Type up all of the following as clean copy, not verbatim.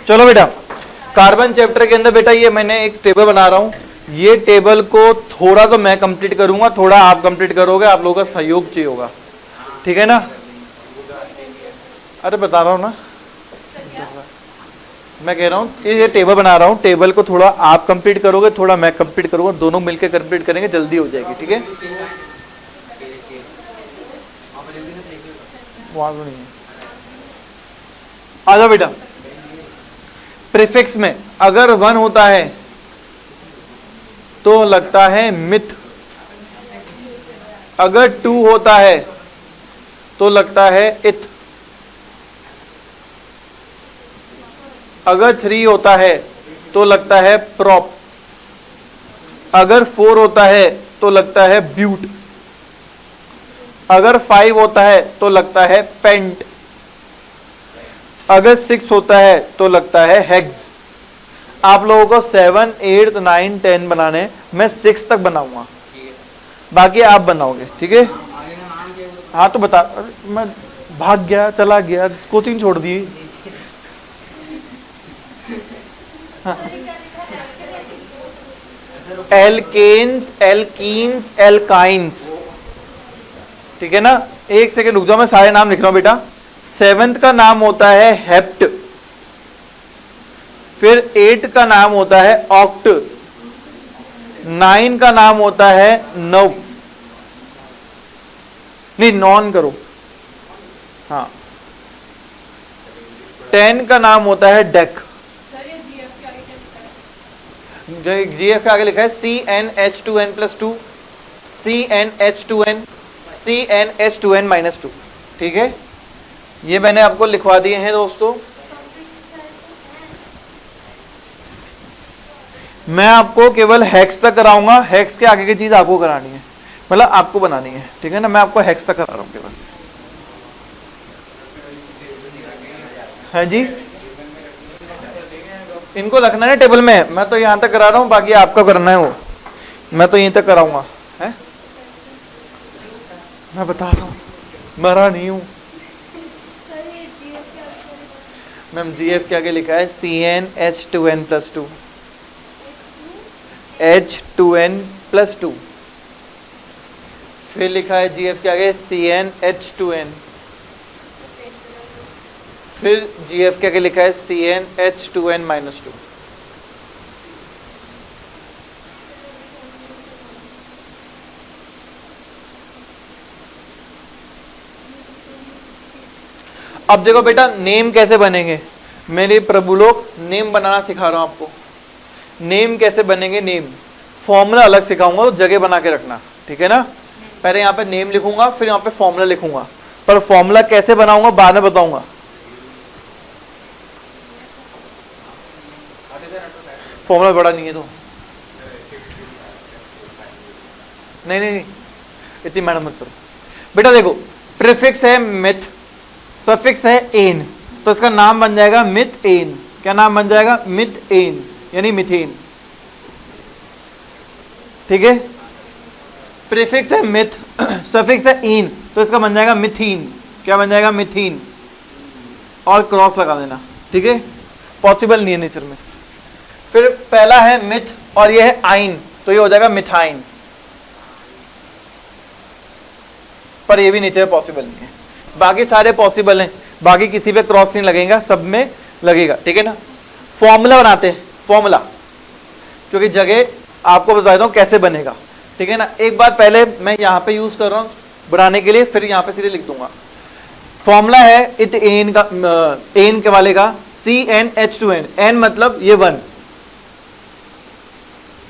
चलो बेटा, carbon chapter के अंदर बेटा ये मैंने एक टेबल बना रहा हूं, ये टेबल को थोड़ा तो मैं कंप्लीट करूंगा, थोड़ा आप कंप्लीट करोगे, आप लोगों का सहयोग चाहिए होगा, ठीक है ना? अरे बता रहा हूं ना, मैं कह रहा हूं ये टेबल बना रहा हूं, टेबल को थोड़ा आप कंप्लीट करोगे, थोड़ा मैं कंप्लीट करूंगा, दोनों मिलकर कंप्लीट करेंगे, जल्दी हो जाएगी, ठीक है? वहां तो नहीं है। आ जाओ बेटा, प्रीफिक्स में अगर 1 होता है तो लगता है मिथ, अगर 2 होता है तो लगता है इथ, अगर 3 होता है तो लगता है प्रॉप, अगर 4 होता है तो लगता है ब्यूट, अगर 5 होता है तो लगता है पेंट, अगर 6 होता है तो लगता है हेक्स। आप लोगों को 7, 8, 9, 10 बनाने, मैं 6 तक बनाऊंगा, बाकी आप बनाओगे, ठीक है? हाँ तो बता, मैं भाग गया, चला गया, कोचिंग छोड़ दी। हाँ। एल्केन्स, एल्कीन्स, एल्काइंस, ठीक है ना? एक सेकेंड रुक जाओ, मैं सारे नाम लिख रहा हूं बेटा। 7th का नाम होता है हेप्ट, फिर 8 का नाम होता है ऑक्ट, 9 का नाम होता है नव, नहीं नॉन करो, हाँ, 10 का नाम होता है डेक, जीएफ के आगे लिखा है CnH2n+2, CnH2n, CnH2n-2, ठीक है? ये मैंने आपको लिखवा दिए हैं दोस्तों। मैं आपको केवल हेक्स तक कराऊंगा, हेक्स के आगे की चीज आपको करानी है, मतलब आपको बनानी है, ठीक है ना? मैं आपको हेक्स तक करा रहा हूं केवल, है जी? इनको रखना है टेबल में, मैं तो यहां तक करा रहा हूं, बाकी आपको करना है वो, मैं तो यहीं तक कराऊंगा, है? मैं बता रहा हूं, मरा नहीं हूं। मैम जीएफ के आगे लिखा है CnH2n+2, H2n+2, फिर लिखा है जीएफ के आगे CnH2n, फिर जीएफ के आगे लिखा है CnH2n-2। अब देखो बेटा, नेम कैसे बनेंगे, मेरे प्रभु लोग नेम बनाना सिखा रहा हूं आपको। नेम कैसे बनेंगे, नेम फॉर्मूला अलग सिखाऊंगा, तो जगह बना के रखना, ठीक है ना? पहले यहाँ पे नेम लिखूंगा, फिर यहाँ पे फॉर्मूला लिखूंगा, पर फॉर्मूला कैसे बनाऊंगा बाद में बताऊंगा। फॉर्मूला बड़ा नहीं है तो नहीं, इतनी मेहनत मत करो बेटा। देखो, प्रीफिक्स है मिथ, सफिक्स है एन, तो इसका नाम बन जाएगा मिथ एन। क्या नाम बन जाएगा? मिथ एन, यानी मिथेन, ठीक है? प्रीफिक्स है मिथ, सफिक्स है इन, तो इसका बन जाएगा मिथीन। क्या बन जाएगा? मिथीन, और क्रॉस लगा देना, ठीक है? पॉसिबल नहीं है नेचर में। फिर पहला है मिथ और ये है आइन, तो ये हो जाएगा मिथाइन, पर ये भी नेचर पॉसिबल नहीं है। बाकी सारे पॉसिबल हैं, बाकी किसी पे क्रॉस नहीं लगेगा, सब में लगेगा, ठीक है ना? फॉर्मूला बनाते हैं, फॉर्मूला, क्योंकि जगह आपको बता देता हूं कैसे बनेगा, ठीक है ना? एक बार पहले मैं यहाँ पे यूज कर रहा हूँ बनाने के लिए, फिर यहाँ पे सीधे लिख दूंगा। फॉर्मूला है इट एन का, एन के वाले का CnH2n, n मतलब ये 1,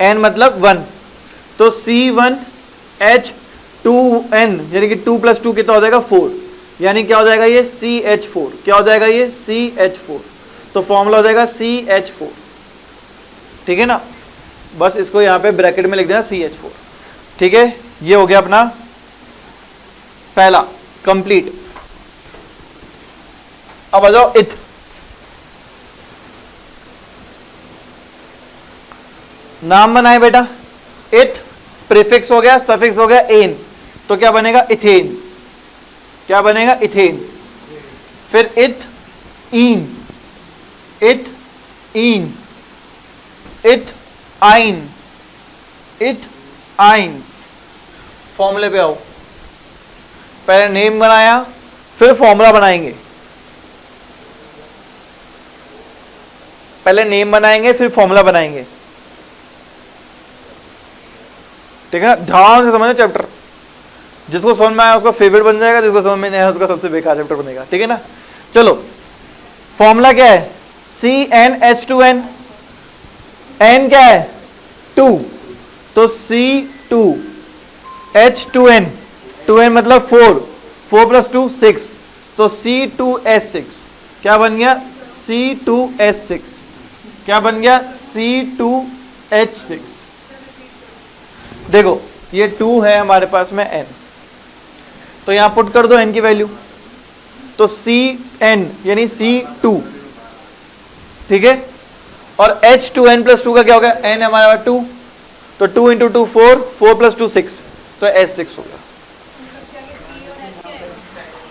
n मतलब 1, तो C1H2n यानी कि 2 + 2 कितना हो जाएगा? 4, यानी क्या हो जाएगा ये? CH4। क्या हो जाएगा ये? CH4। तो फॉर्मूला हो जाएगा CH4, ठीक है ना? बस इसको यहां पे ब्रैकेट में लिख देना CH4, ठीक है? ये हो गया अपना पहला कंप्लीट। अब आ जाओ इथ। नाम बनाए बेटा, इथ प्रीफिक्स हो गया, सफिक्स हो गया एन, तो क्या बनेगा? इथेन। क्या बनेगा? इथेन। फिर इथ इन, इट इन, इट आइन, इट आइन। फॉर्मूले पे आओ, पहले नेम बनाया फिर फॉर्मूला बनाएंगे, पहले नेम बनाएंगे फिर फॉर्मूला बनाएंगे, ठीक है ना। ध्यान से समझना चैप्टर, जिसको समझ में आया उसका फेवरेट बन जाएगा, जिसको समझ में नहीं आया उसका सबसे बेकार चैप्टर बनेगा, ठीक है ना। चलो फॉर्मूला क्या है, CnH2n, n क्या है 2, तो C2H2n, 2n मतलब 4, 4 + 2 6, तो C2H6 क्या बन गया, C2H6 क्या बन गया, C2H6। देखो ये 2 है हमारे पास में n, तो यहां पुट कर दो n की वैल्यू, तो Cn यानी C2, ठीक है। और H2n + 2 का क्या हो गया, n हमारा 2, तो 2 × 2 4, 4 + 2 6, तो H6 हो गया।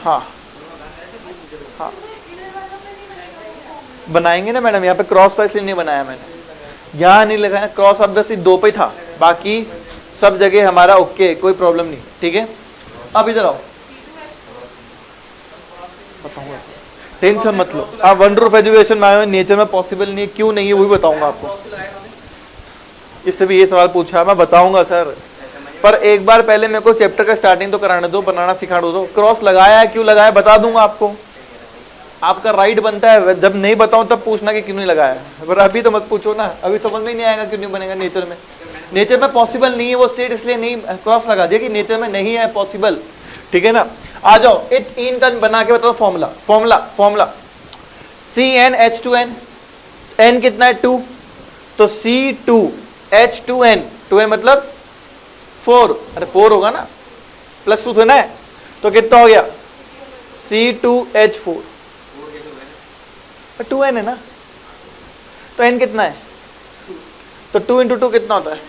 हाँ हाँ बनाएंगे ना मैडम, यहाँ पे क्रॉस था इसलिए नहीं बनाया मैंने, यहाँ नहीं लगाया क्रॉस, अब बस 2 पे था, बाकी सब जगह हमारा ओके, कोई प्रॉब्लम नहीं, ठीक है। अब इधर आओ, बताऊंगा, टेंशन मत लो, आप वंडर ऑफ एजुकेशन में आए हो, नेचर में पॉसिबल नहीं है, क्यों नहीं है वो भी बताऊंगा आपको। इससे भी ये सवाल पूछा, मैं बताऊंगा सर, पर एक बार पहले मेरे को चैप्टर का स्टार्टिंग तो कराने दो, बनाना सिखा दो। क्रॉस लगाया है, क्यों लगाया बता दूंगा आपको, आपका राइट बनता है, जब नहीं बताऊं तब पूछना कि क्यों नहीं लगाया, पर अभी तो मत पूछो ना, अभी समझ में नहीं आएगा क्यों नहीं बनेगा। नेचर में पॉसिबल नहीं है वो स्टेट, इसलिए नहीं क्रॉस लगा दिया कि नेचर में नहीं है पॉसिबल, ठीक है ना। आ जाओ, इट इन का बना के बताओ फॉर्मूला, फॉर्मूला CnH2n, n कितना है 2, तो C2H2n, 2n मतलब 4, अरे 4 होगा ना, +2 से ना है, तो कितना हो गया C2H4, 2n है ना, तो n कितना है, तो 2 × 2 कितना होता है,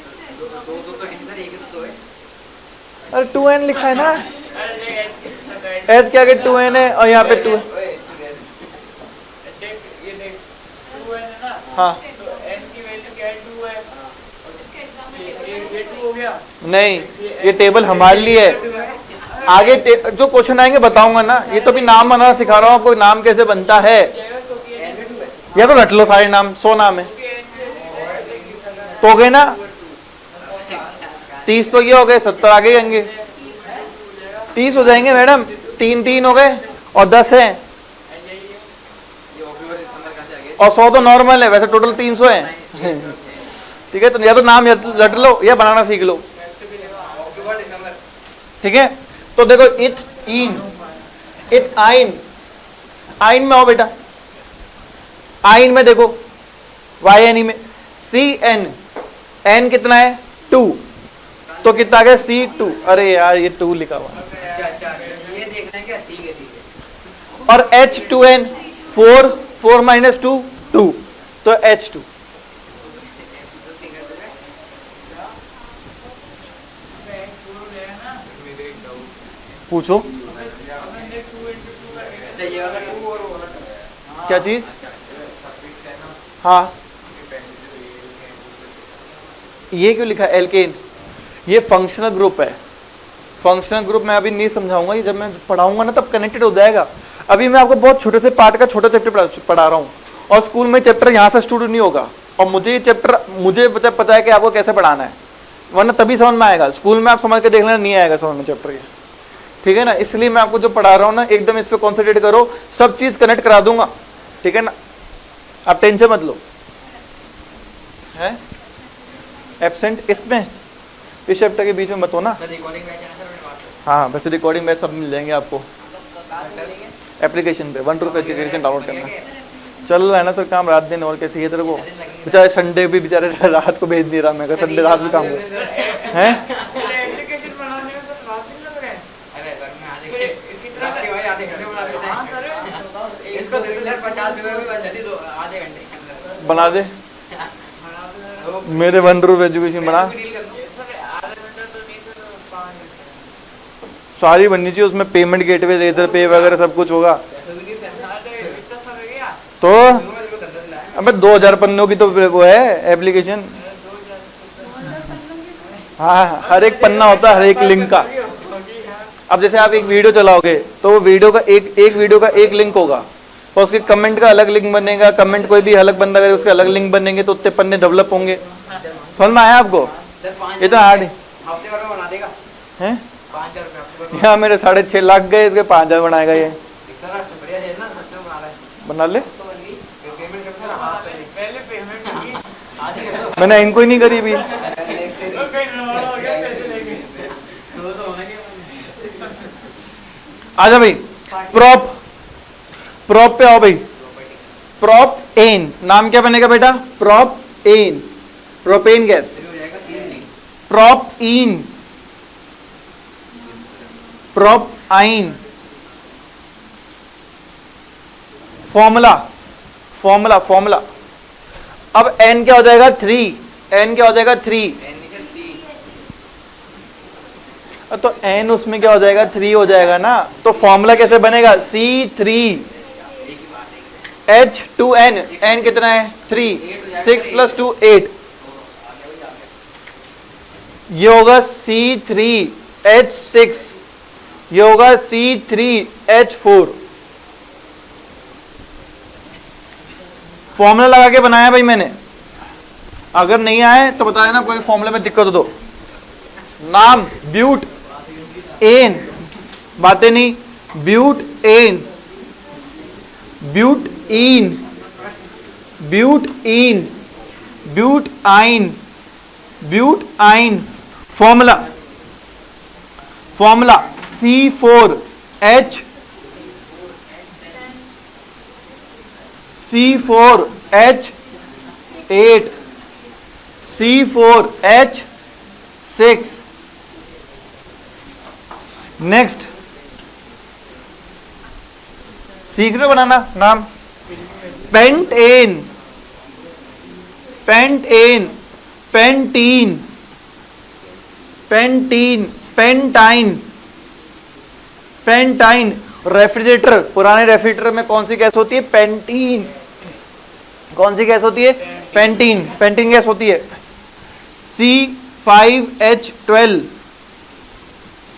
अरे 2n लिखा है ना, h क्या के 2n है, और यहाँ पे 2 है, हाँ नहीं, ये टेबल हमारे लिए है, आगे जो क्वेश्चन आएंगे बताऊंगा ना, ये तो भी नाम बनाना सिखा रहा हूँ आपको, नाम कैसे बनता है, या तो रट लो सारे नाम, 100 नाम है, तो हो गए ना 30, तो ये हो गए 70, आगे जाएंगे 30 हो जाएंगे मैडम, 3 हो गए और 10 है, और 100 तो नॉर्मल है, वैसे टोटल 300 है, ठीक है। तो या तो नाम रट लो या बनाना सीख लो, ठीक है। तो देखो इट इन, इट आइन, आइन में आओ बेटा, आइन में देखो YN में CN, n कितना है 2, तो कितना आ गया C2, अरे यार ये 2 लिखा हुआ है, ये देखना है क्या, ठीक है। और H2n 4, 4 - 2 2, तो H2, पूछो क्या चीज, हाँ ये क्यों लिखा एल्केन, ये फंक्शनल ग्रुप है, फंक्शनल ग्रुप मैं अभी नहीं समझाऊंगा, ये जब मैं पढ़ाऊंगा ना तब कनेक्टेड हो जाएगा, अभी मैं आपको बहुत छोटे से पार्ट का छोटा चैप्टर पढ़ा रहा हूँ, और स्कूल में चैप्टर यहाँ से स्टूडेंट नहीं होगा, और मुझे ये चैप्टर मुझे पता है कि आपको कैसे पढ़ाना है, वरना तभी समझ में आएगा, स्कूल में आप समझ के देख लेना नहीं आएगा समझ में चैप्टर ये, ठीक है ना। इसलिए मैं आपको जो पढ़ा रहा हूँ ना एकदम इस पे कॉन्सेंट्रेट करो, सब चीज कनेक्ट करा दूंगा, ठीक है ना, आप टेंशन मत लो। है एब्सेंट इसमें इस चैप्टर के बीच में मत हो ना, हाँ वैसे रिकॉर्डिंग में सब मिल जाएंगे आपको एप्लीकेशन पे, वंडर ऑफ एजुकेशन डाउनलोड करना। चल रहा है ना सर काम रात दिन, और कैसे है तेरे को, बेचारे संडे भी बेचारे रात को भेज नहीं रहा, मैं संडे रात भी काम है। बना दे मेरे वंडर ऑफ एजुकेशन बना, सारी बननी चाहिए, उसमें पेमेंट गेटवे, रेजर पे वगैरह सब कुछ होगा, तो अबे 2000 पन्नों की तो वो है एप्लीकेशन। हाँ, हर एक पन्ना होता है हर एक लिंक का। अब जैसे आप एक वीडियो चलाओगे तो वो वीडियो का एक वीडियो का एक लिंक होगा और उसके कमेंट का अलग लिंक बनेगा, कमेंट कोई भी अलग बंदा करे उसके अलग लिंक बनेंगे, तो उतने पन्ने डेवलप होंगे। समझ में आया आपको? ये तो हार्ड हफ्ते भर में बना देगा है। 5000 रुपये हफ्ते भर में। यहाँ मेरे 6.5 लाख गए, इसके 5000 बनाएगा ये। दिखता ना, बढ़िया है ना, हफ्ते में बना रहा है। बना ले। तो बन गई, फिर पेमेंट करते ना, हाँ पहले पेमेंट होगी, आधी कर दो। मैंने इनको ही नहीं करी अभी। आजा भाई, प्रॉप प्रॉप पे आओ भाई। प्रॉप एन, नाम क्या बनेगा बेटा? Propene, propene gas. हो जाएगा 3 नहीं। Propyne, propyne. Formula formula formula. अब एन क्या हो जाएगा? 3। एन क्या हो जाएगा? 3। एन निकल सी। तो एन उसमें क्या हो जाएगा? 3 हो जाएगा ना। तो फॉर्मूला कैसे बनेगा? C3 एक ही बात है। H2N। एन कितना है? 3। 6 + 2 8। ये होगा C3H6, ये होगा C3H4। फॉर्मूला लगा के बनाया भाई मैंने। अगर नहीं आए तो बता देना, कोई फॉर्मूले में दिक्कत हो तो। नाम ब्यूट एन, बातें नहीं। ब्यूट एन, ब्यूट इन, ब्यूट इन, ब्यूट आइन, ब्यूट आइन। Formula formula C4H, C4H8, C4H6। Next सीख रहे हो बनाना नाम? Pentene, pentene, pentene, pentene, pentyne, pentyne. Refrigerator, पुराने रेफ्रिजरेटर में कौन सी गैस होती है? पेंटीन। कौन सी गैस होती है? पेंटीन। पेंटीन गैस होती है। C5H12,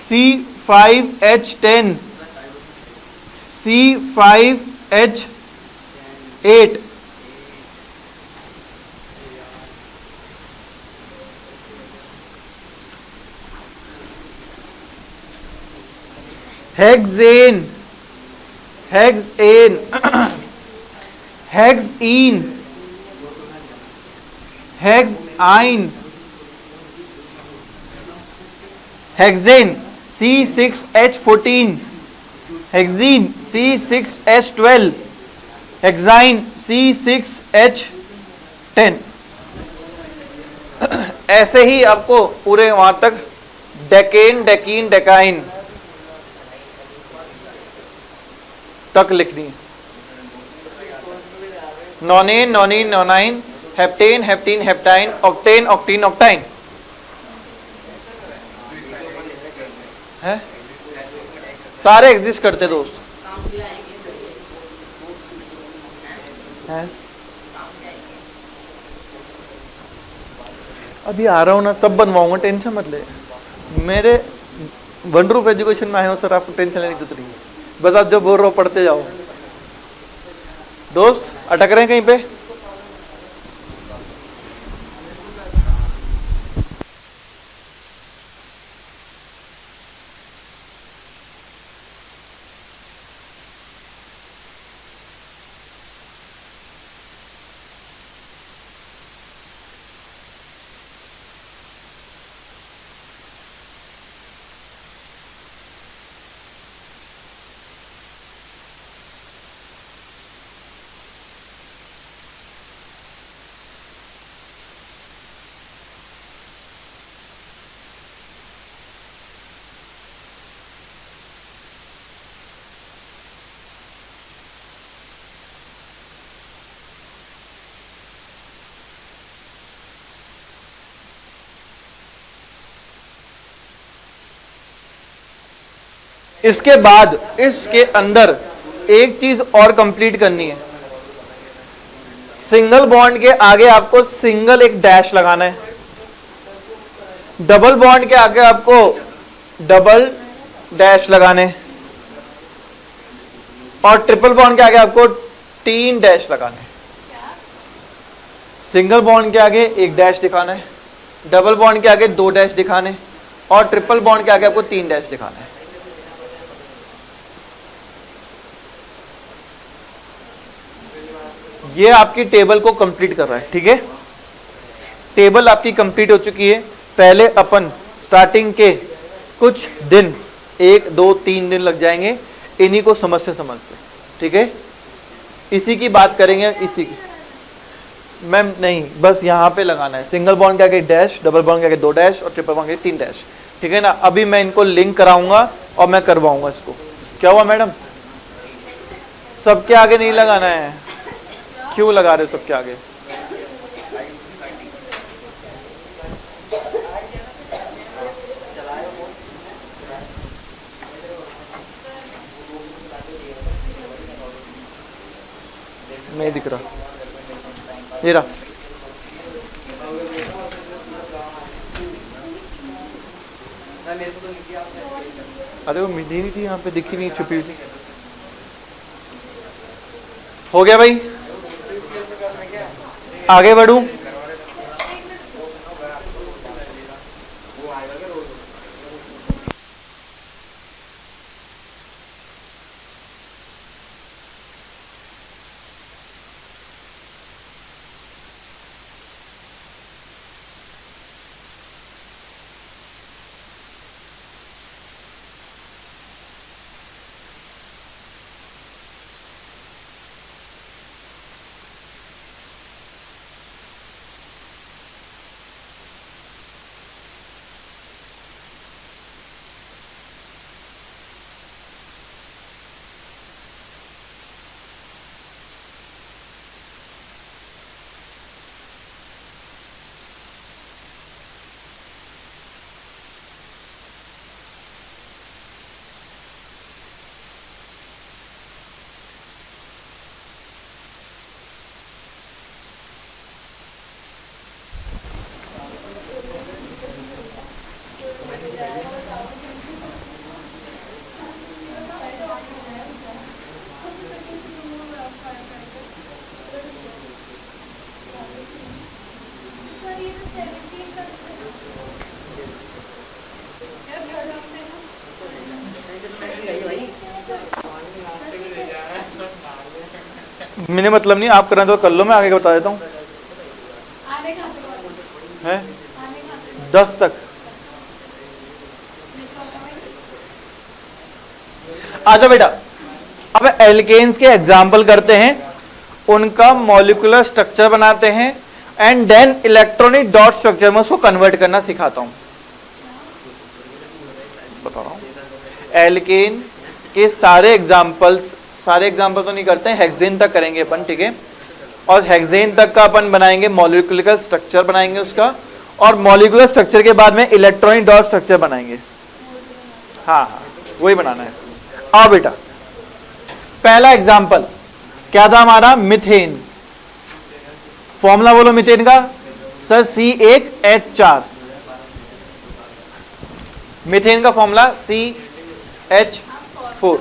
C5H10, C5H8। Hexane, hexane, hexene, hexyne, hexane C6H14, hexene C6H12, hexyne C6H10। ऐसे ही आपको पूरे वहां तक डेकेन, डेकीन, डेकाइन तक लिखनी है। Nonane, nonene, nonyne, heptane, heptene, heptyne, octane, octene, octyne. है सारे एग्जिस्ट करते दोस्त है। अभी आ रहा हूं ना, सब बनवाऊंगा, टेंशन मत ले। मेरे वंडर ऑफ एजुकेशन में आए हो सर, आपको टेंशन लेने की जरूरत नहीं है। बस आप जो बोल रहे हो पढ़ते जाओ। दोस्त अटक रहे हैं कहीं पे? इसके बाद इसके अंदर एक चीज और कंप्लीट करनी है। सिंगल बॉन्ड के आगे आपको सिंगल एक डैश लगाना है, डबल बॉन्ड के आगे आपको डबल डैश लगाने, और ट्रिपल बॉन्ड के आगे आपको 3 डैश लगाने। सिंगल बॉन्ड के आगे 1 डैश दिखाना है, डबल बॉन्ड के आगे 2 डैश दिखाने, और ट्रिपल बॉन्ड के आगे आपको 3 डैश दिखाना है। ये आपकी टेबल को कंप्लीट कर रहा है, ठीक है। टेबल आपकी कंप्लीट हो चुकी है। पहले अपन स्टार्टिंग के कुछ दिन 1 2 3 दिन लग जाएंगे इन्हीं को समझते, ठीक है। इसी की बात करेंगे, इसी की मैम नहीं, बस यहाँ पे लगाना है। सिंगल बॉन्ड के आगे डैश, डबल बॉन्ड के आगे 2 डैश और ट्रिपल बॉन्ड के आगे 3 डैश, ठीक है ना। अभी मैं इनको लिंक कराऊंगा और मैं करवाऊंगा इसको। क्या हुआ मैडम? सबके आगे नहीं लगाना है, क्यों लगा रहे हो सबके आगे? नहीं दिख रहा, ये रहा। अरे वो मिली नहीं थी, यहाँ पे दिखी नहीं, छुपी हुई थी। हो गया भाई, आगे बढ़ूं? मैंने मतलब नहीं, आप करें तो कर लो, मैं आगे का बता देता हूँ। है 10 तक। अच्छा बेटा, अब एल्केन्स के एग्जाम्पल करते हैं, उनका मॉलिक्यूलर स्ट्रक्चर बनाते हैं, and then electronic dot structure में उसको कन्वर्ट करना सिखाता हूं। बता रहा हूं एल्केन के सारे एग्जाम्पल तो नहीं करते हैं, हेक्सेन तक करेंगे अपन, ठीक है। और हेक्सेन तक का अपन बनाएंगे, मॉलिक्यूलर स्ट्रक्चर बनाएंगे उसका, और मॉलिक्यूलर स्ट्रक्चर के बाद में इलेक्ट्रॉनिक डॉट स्ट्रक्चर बनाएंगे। हाँ, वही बनाना है। आओ बेटा, पहला एग्जाम्पल क्या था हमारा? मीथेन। फॉर्मूला बोलो मीथेन का सर, C1H4। मीथेन का फॉर्मूला CH4।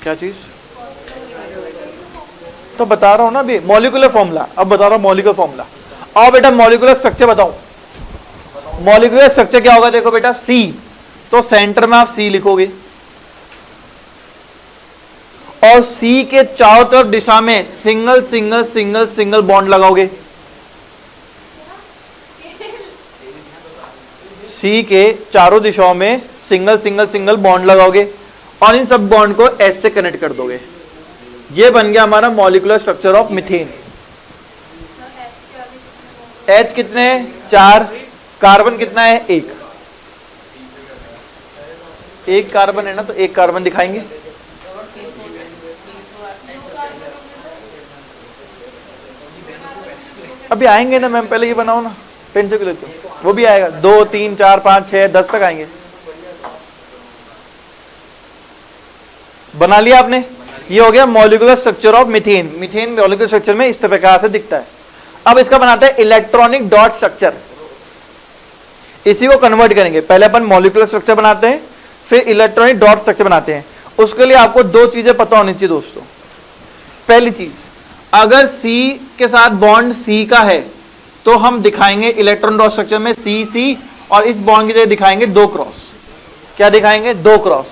क्या चीज? तो बता रहा हूं ना अभी, मॉलिक्यूलर फॉर्मूला। अब बता रहा हूं मॉलिक्यूलर फॉर्मूला। आओ बेटा, मॉलिक्यूलर स्ट्रक्चर बताओ। मॉलिक्यूलर स्ट्रक्चर क्या होगा? देखो बेटा, C, तो सेंटर में आप C लिखोगे, और C के चारों तरफ दिशा में single single single single bond लगाओगे। C के चारों दिशाओं में सिंगल सिंगल सिंगल बॉन्ड लगाओगे, और इन सब बॉन्ड को S से कनेक्ट कर दोगे। ये बन गया हमारा molecular structure of methane. H कितने हैं? 4। कार्बन कितना है? 1। एक कार्बन है ना, तो 1 कार्बन दिखाएंगे। अभी आएंगे ना मैम, पहले ये बनाओ ना, टेंशन क्यों लेते हो? वो भी आएगा। 2 3 4 5 6 10 तक आएंगे। बना लिया आपने? ये हो गया molecular structure of methane. Methane molecular structure में इस प्रकार से दिखता है। अब इसका बनाते हैं इलेक्ट्रॉनिक डॉट स्ट्रक्चर। इसी को कन्वर्ट करेंगे, पहले अपन मॉलिक्यूलर स्ट्रक्चर बनाते हैं, फिर इलेक्ट्रॉनिक डॉट स्ट्रक्चर बनाते हैं। उसके लिए आपको दो चीजें पता होनी चाहिए दोस्तों। पहली चीज, अगर C के साथ बॉन्ड C का है तो हम दिखाएंगे इलेक्ट्रॉन डॉट स्ट्रक्चर में C और इस बॉन्ड की जगह दिखाएंगे 2 क्रॉस। क्या दिखाएंगे? 2 क्रॉस।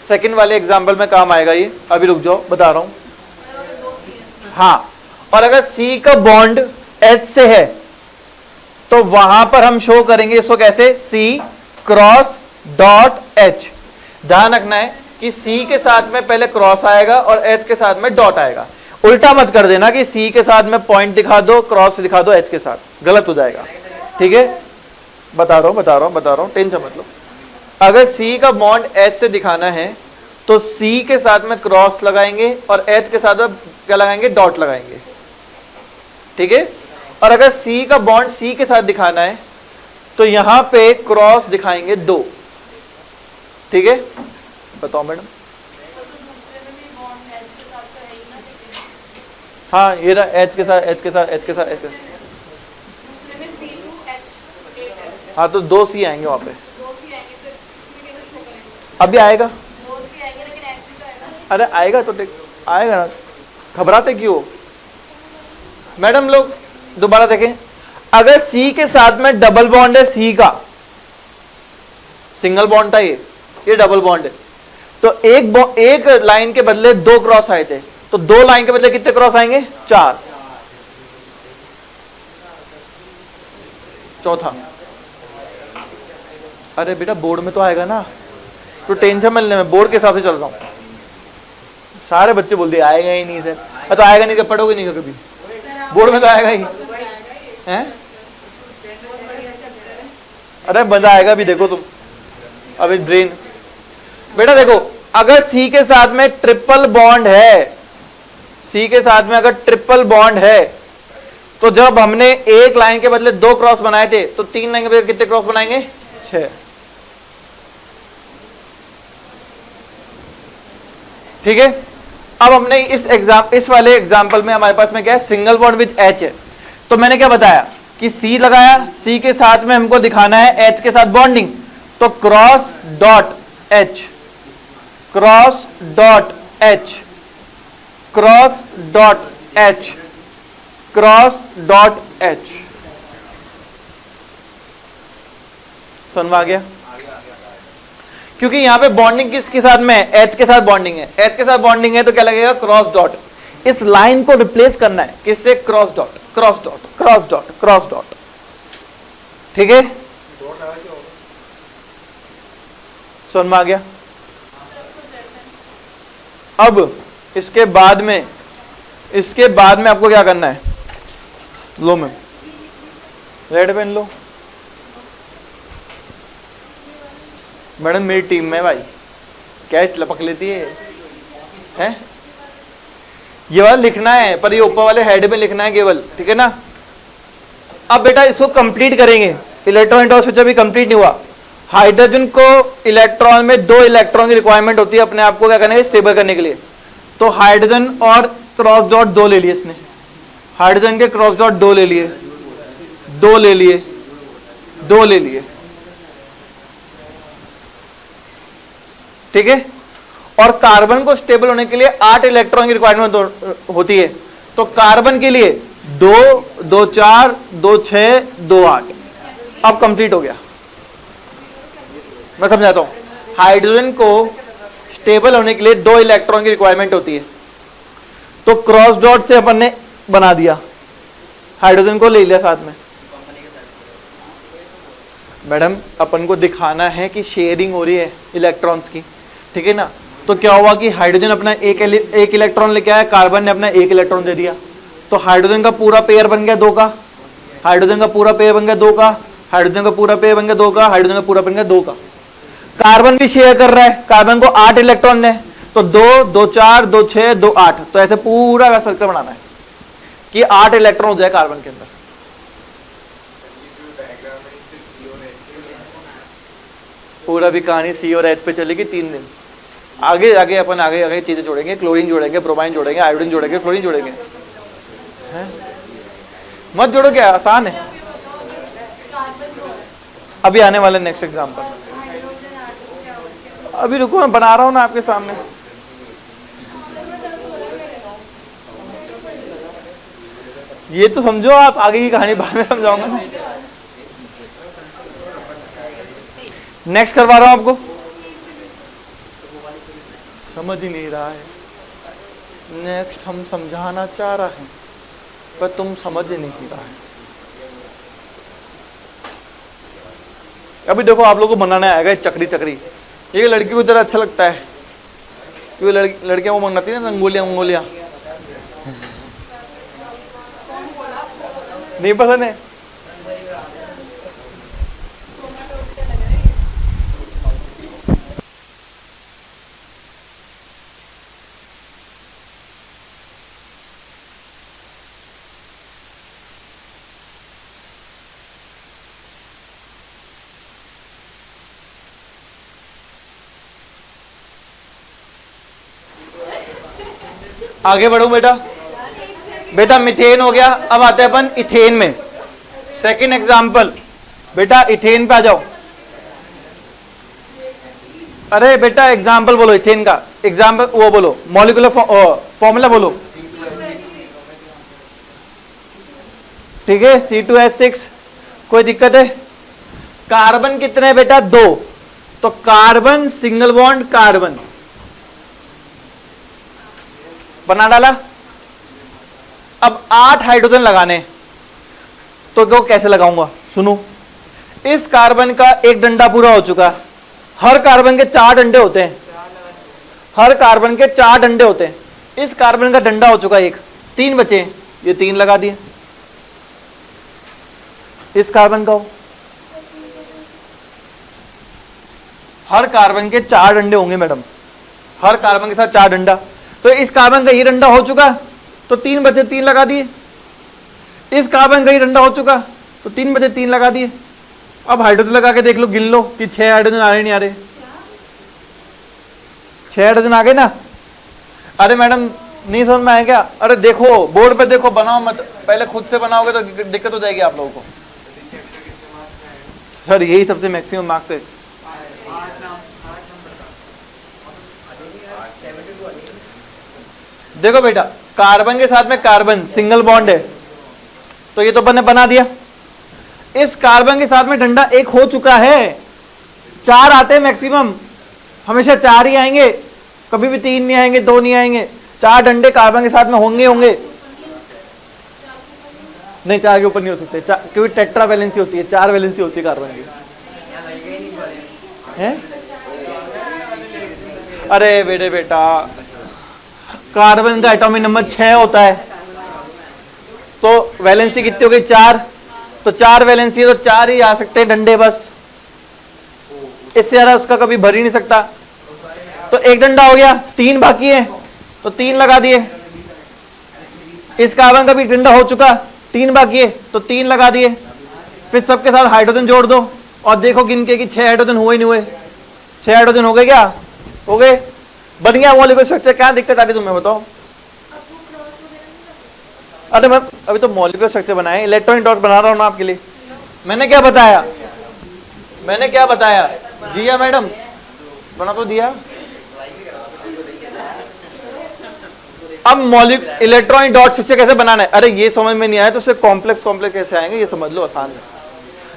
सेकंड वाले एग्जांपल में काम आएगा ये, अभी रुक जाओ बता रहा हूं। हाँ, और अगर C का बॉन्ड H से है तो वहां पर हम शो करेंगे इसको कैसे? C cross dot H। ध्यान रखना है कि C के साथ में पहले क्रॉस आएगा और H के साथ में डॉट आएगा। उल्टा मत कर देना कि C के साथ में पॉइंट दिखा दो, क्रॉस दिखा दो H के साथ, गलत हो जाएगा। ठीक है, बता रहा हूं, टेंशन मत लो। अगर C का बॉन्ड H से दिखाना है तो C के साथ में क्रॉस लगाएंगे और H के साथ में क्या लगाएंगे? डॉट लगाएंगे। ठीक है, और अगर C का बॉन्ड C के साथ दिखाना है तो यहां पे क्रॉस दिखाएंगे 2। ठीक है, बताओ मैडम। हाँ, ये रहा H के साथ H के साथ H के साथ ऐसे। हाँ, तो 2 C आएंगे वहां पे। अभी आएगा, अरे आएगा तो आएगा ना, घबराते क्यों मैडम लोग। दोबारा देखें, अगर C के साथ में डबल बॉन्ड है, C का सिंगल बॉन्ड था, ये डबल बॉन्ड है, तो एक लाइन के बदले 2 क्रॉस आए थे, तो 2 लाइन के बदले कितने क्रॉस आएंगे? 4। चौथा, अरे बेटा बोर्ड में तो आएगा ना, तो टेंशन मत लेना, मैं बोर्ड के हिसाब से चल रहा हूं। सारे बच्चे बोल दिए आएगा ही नहीं सर। तो आएगा नहीं, पढ़ोगे नहीं कभी, बोर्ड में तो आएगा ही हैं। अरे मजा आएगा अभी, देखो तुम अभी ब्रेन। बेटा देखो, अगर C के साथ में ट्रिपल बॉन्ड है, C के साथ में अगर ट्रिपल बॉन्ड है, तो जब हमने एक लाइन के बदले 2 क्रॉस बनाए थे तो 3 लाइन के बदले कितने क्रॉस बनाएंगे? 6। ठीक है, अब हमने इस वाले एग्जाम्पल में हमारे पास में क्या है? सिंगल बॉन्ड विद H है। तो मैंने क्या बताया कि C लगाया, C के साथ में हमको दिखाना है H के साथ बॉन्डिंग, तो cross dot H, cross dot H, cross dot H, cross dot H। समझ में आ गया? क्योंकि यहां पे बॉन्डिंग किसके साथ में है? H के साथ बॉन्डिंग है। H के साथ बॉन्डिंग है तो क्या लगेगा? Cross dot. इस लाइन को रिप्लेस करना है किससे? Cross dot, cross dot, cross dot, cross dot. ठीक है, समझ में आ गया? अब इसके बाद में आपको क्या करना है? लो मैम, रेड पेन लो। मैडम मेरी टीम में भाई कैच लपक लेती है? ये वाला लिखना है, पर ये ऊपर वाले हेड में लिखना है केवल। ठीक है ना? अब बेटा इसको कंप्लीट करेंगे। इलेक्ट्रॉन डॉट स्ट्रक्चर भी कंप्लीट नहीं हुआ। हाइड्रोजन को इलेक्ट्रॉन में 2 इलेक्ट्रॉन की रिक्वायरमेंट होती है अपने आप को क्या करने के? स्टेबल करने के लिए। तो हाइड्रोजन और क्रॉस डॉट 2 ले लिए इसने, हाइड्रोजन के क्रॉस डॉट 2 ले लिए, 2 ले लिए, 2 ले लिए। ठीक है, और कार्बन को स्टेबल होने के लिए 8 इलेक्ट्रॉन की रिक्वायरमेंट होती है। तो कार्बन के लिए 2, 2 4, 2 6, 2 8। अब कंप्लीट हो गया। मैं समझाता हूं। हाइड्रोजन को स्टेबल होने के लिए 2 इलेक्ट्रॉन की रिक्वायरमेंट होती है, तो क्रॉस डॉट से अपन ने बना दिया, हाइड्रोजन को ले लिया साथ में। मैडम अपन को दिखाना है कि शेयरिंग हो रही है इलेक्ट्रॉन्स की। ठीक है ना? तो क्या हुआ कि हाइड्रोजन अपना एक इलेक्ट्रॉन लेके आया, कार्बन ने अपना 1 इलेक्ट्रॉन दे दिया, तो हाइड्रोजन का पूरा पेयर बन गया 2 का, हाइड्रोजन का पूरा पेयर बन गया 2 का, हाइड्रोजन का पूरा पेयर बन गया 2 का, हाइड्रोजन का पूरा बन गया 2 का। कार्बन भी शेयर कर रहा है, कार्बन को 8 इलेक्ट्रॉन है, तो 2, 2 4, 2 6, 2 8। तो ऐसे पूरा का सर्कल बनाना है कि 8 इलेक्ट्रॉन हो जाए कार्बन के अंदर। पूरा भी कहानी C और H पे चलेगी 3 दिन। आगे आगे अपन आगे आगे चीजें जोड़ेंगे, क्लोरीन जोड़ेंगे, ब्रोमाइन जोड़ेंगे, आयोडीन जोड़ेंगे, फ्लोरीन जोड़ेंगे। हैं? मत जोड़ो, क्या आसान है। अभी आने वाले नेक्स्ट एग्जाम्पल, अभी रुको, मैं बना रहा हूं ना आपके सामने। ये तो समझो आप, आगे की कहानी बाद में समझाऊंगा ना। नेक्स्ट करवा रहा हूं आपको, समझ ही नहीं रहा है। नेक्स्ट हम समझाना चाह रहे हैं पर तुम समझ ही नहीं रहा है। अभी देखो आप लोगों को बनाना आएगा चक्री चक्री। ये लड़की को इतना अच्छा लगता है क्योंकि लड़कियां वो मंगाती है ना रंगोलियां मंगोलियां। नहीं पसंद है? आगे बढ़ो बेटा। बेटा मीथेन हो गया, अब आते हैं अपन इथेन में। सेकंड एग्जांपल, बेटा इथेन पे आ जाओ। अरे बेटा एग्जांपल बोलो इथेन का, एग्जांपल वो बोलो, मॉलिक्यूलर फॉर्मूला बोलो। ठीक है, C2H6। कोई दिक्कत है? कार्बन कितने हैं बेटा? 2। तो कार्बन सिंगल बॉन्ड कार्बन बना डाला। अब 8 हाइड्रोजन लगाने, तो वो कैसे लगाऊंगा? सुनो, इस कार्बन का एक डंडा पूरा हो चुका। हर कार्बन के 4 डंडे होते हैं, हर कार्बन के 4 डंडे होते हैं। इस कार्बन का डंडा हो चुका एक, 3 बचे, ये 3 लगा दिए। इस कार्बन का हो, हर कार्बन के 4 डंडे होंगे मैडम, हर कार्बन के साथ 4 डंडा। तो इस कार्बन का ये डंडा हो चुका, तो 3 बचे, 3 लगा दिए। इस कार्बन का ये डंडा हो चुका, तो 3 बचे, 3 लगा दिए। अब हाइड्रोजन लगा के देख लो, गिन लो कि 6 हाइड्रोजन आ रहे नहीं आ रहे। 6 हाइड्रोजन आ गए ना? अरे मैडम नहीं समझ में आया क्या? अरे देखो बोर्ड पे देखो, बनाओ मत, पहले खुद से बनाओगे तो दिक्कत हो जाएगी आप लोगों को। सर यही सबसे मैक्सिमम मार्क्स है। देखो बेटा, कार्बन के साथ में कार्बन सिंगल बॉन्ड है, तो ये तो अपन ने बना दिया। इस कार्बन के साथ में डंडा एक हो चुका है। 4 आते हैं मैक्सिमम, हमेशा 4 ही आएंगे, कभी भी 3 नहीं आएंगे, 2 नहीं आएंगे। 4 डंडे कार्बन के साथ में होंगे होंगे। नहीं, 4 के ऊपर नहीं हो सकते, क्योंकि टेट्रा वैलेंसी होती है, 4 वैलेंसी होती है कार्बन की। है? अरे बेटे बेटा, कार्बन का एटॉमिक नंबर 6 होता है, तो वैलेंसी कितनी हो गई? 4। तो 4 वैलेंसी है, तो 4 ही आ सकते हैं डंडे बस, इससे ज्यादा उसका कभी भर ही नहीं सकता। तो एक डंडा हो गया, 3 बाकी है, तो 3 लगा दिए। इस कार्बन का भी डंडा हो चुका, 3 बाकी है, तो 3 लगा दिए। फिर सबके साथ हाइड्रोजन जोड़ दो और देखो गिन के कि 6 हाइड्रोजन हुए नहीं हुए। 6 हाइड्रोजन हो गए क्या? हो गए, बन गया मॉलिक्यूलर स्ट्रक्चर। क्या दिक्कत आ रही तुम्हें बताओ? अरे मैं अभी तो मॉलिक्यूलर स्ट्रक्चर बनाए, इलेक्ट्रॉनिक डॉट बना रहा हूं ना आपके लिए। मैंने क्या बताया? मैंने क्या बताया? जिया मैडम बना तो दिया। अब मॉलिक्यूलर इलेक्ट्रॉनिक डॉट स्ट्रक्चर कैसे बनाना है? अरे ये समझ में नहीं आया तो उससे कॉम्प्लेक्स कैसे आएंगे, ये समझ लो, आसान है,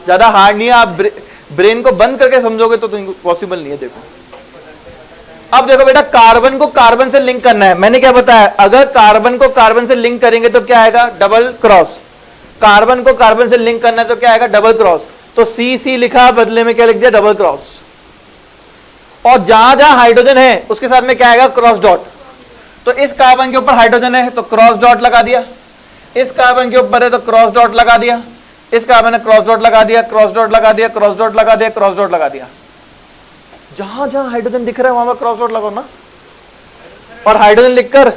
ज्यादा हार्ड नहीं है। आप ब्रेन को बंद करके समझोगे तो पॉसिबल नहीं है। देखो अब देखो बेटा, कार्बन को कार्बन से लिंक करना है। मैंने क्या बताया? अगर कार्बन को कार्बन से लिंक करेंगे तो क्या आएगा? Double cross. कार्बन को कार्बन से लिंक करना है तो क्या आएगा? Double cross. तो सी लिखा, बदले में क्या लिख दिया? Double cross. और जहां जहां हाइड्रोजन है उसके साथ में क्या आएगा? Cross dot. तो इस कार्बन के ऊपर हाइड्रोजन है तो क्रॉस डॉट लगा दिया, इस कार्बन के ऊपर है तो क्रॉस डॉट लगा दिया, इस कार्बन ने क्रॉस डॉट लगा दिया, क्रॉस डॉट लगा दिया, क्रॉस डॉट लगा दिया, क्रॉस डॉट लगा दिया। जहां जहां हाइड्रोजन दिख रहा है वहां पर क्रॉस डॉट लगाओ ना। और हाइड्रोजन लिखकर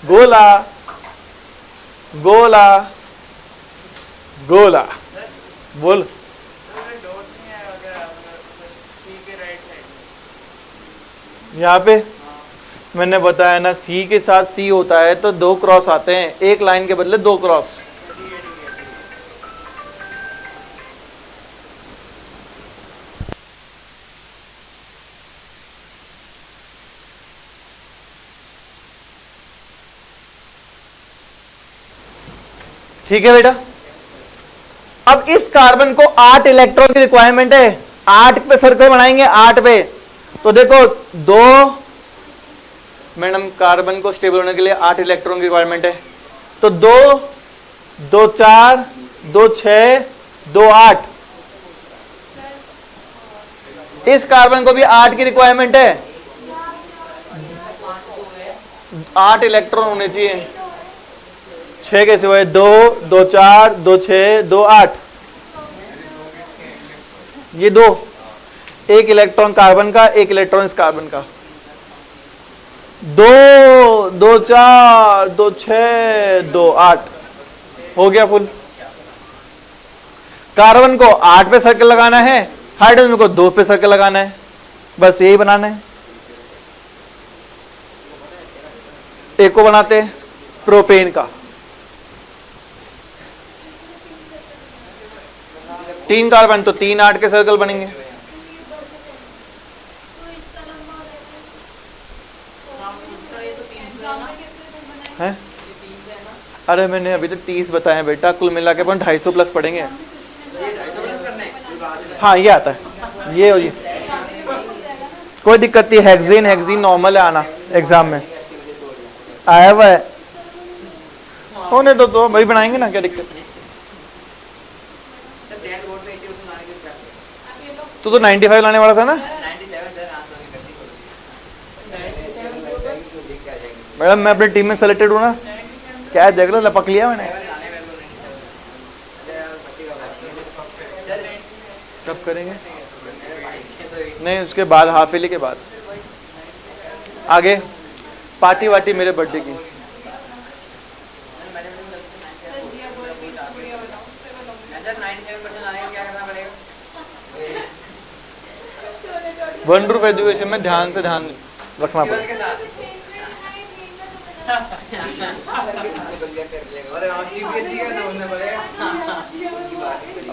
गोला गोला गोला बोल। यहाँ पे मैंने बताया ना, सी के साथ सी होता है तो दो क्रॉस आते हैं, एक लाइन के बदले दो क्रॉस। ठीक है बेटा। अब इस कार्बन को 8 इलेक्ट्रॉन की रिक्वायरमेंट है, 8 पे सर्कल बनाएंगे, 8 पे। तो देखो दो, मैडम कार्बन को स्टेबल होने के लिए 8 इलेक्ट्रॉन की रिक्वायरमेंट है, तो 2 2 4 2 6 2 8। इस कार्बन को भी 8 की रिक्वायरमेंट है, 8 इलेक्ट्रॉन होने चाहिए। 6 कैसे हुए? 2 2 4 2 6 2 8। ये दो, एक इलेक्ट्रॉन कार्बन का, एक इलेक्ट्रॉन इस कार्बन का। 2 2 4 2 6 2 8 हो गया फुल। कार्बन को 8 पे सर्कल लगाना है, हाइड्रोजन को 2 पे सर्कल लगाना है, बस यही बनाना है। एक को बनाते हैं प्रोपेन का, 3 कार्बन तो 3 8 के सर्कल बनेंगे। है? अरे मैंने अभी तक 30 बताए हैं बेटा, कुल मिला के अपन 250 प्लस पढ़ेंगे। हाँ ये आता है, ये और ये कोई दिक्कत नहीं। हेक्सेन हेक्सेन नॉर्मल है आना एग्जाम में, आया हुआ है, होने दो तो वही बनाएंगे ना, क्या दिक्कत है। तो 95 लाने वाला था ना मैडम, मैं अपनी टीम में सेलेक्टेड हूँ ना, क्या देख लो, लपक लिया मैंने। कब करेंगे? नहीं उसके बाद, हाफ ईयरली के बाद। आगे पार्टी वार्टी मेरे बर्थडे की। ₹1 एजुकेशन में ध्यान से ध्यान रखना पड़ेगा।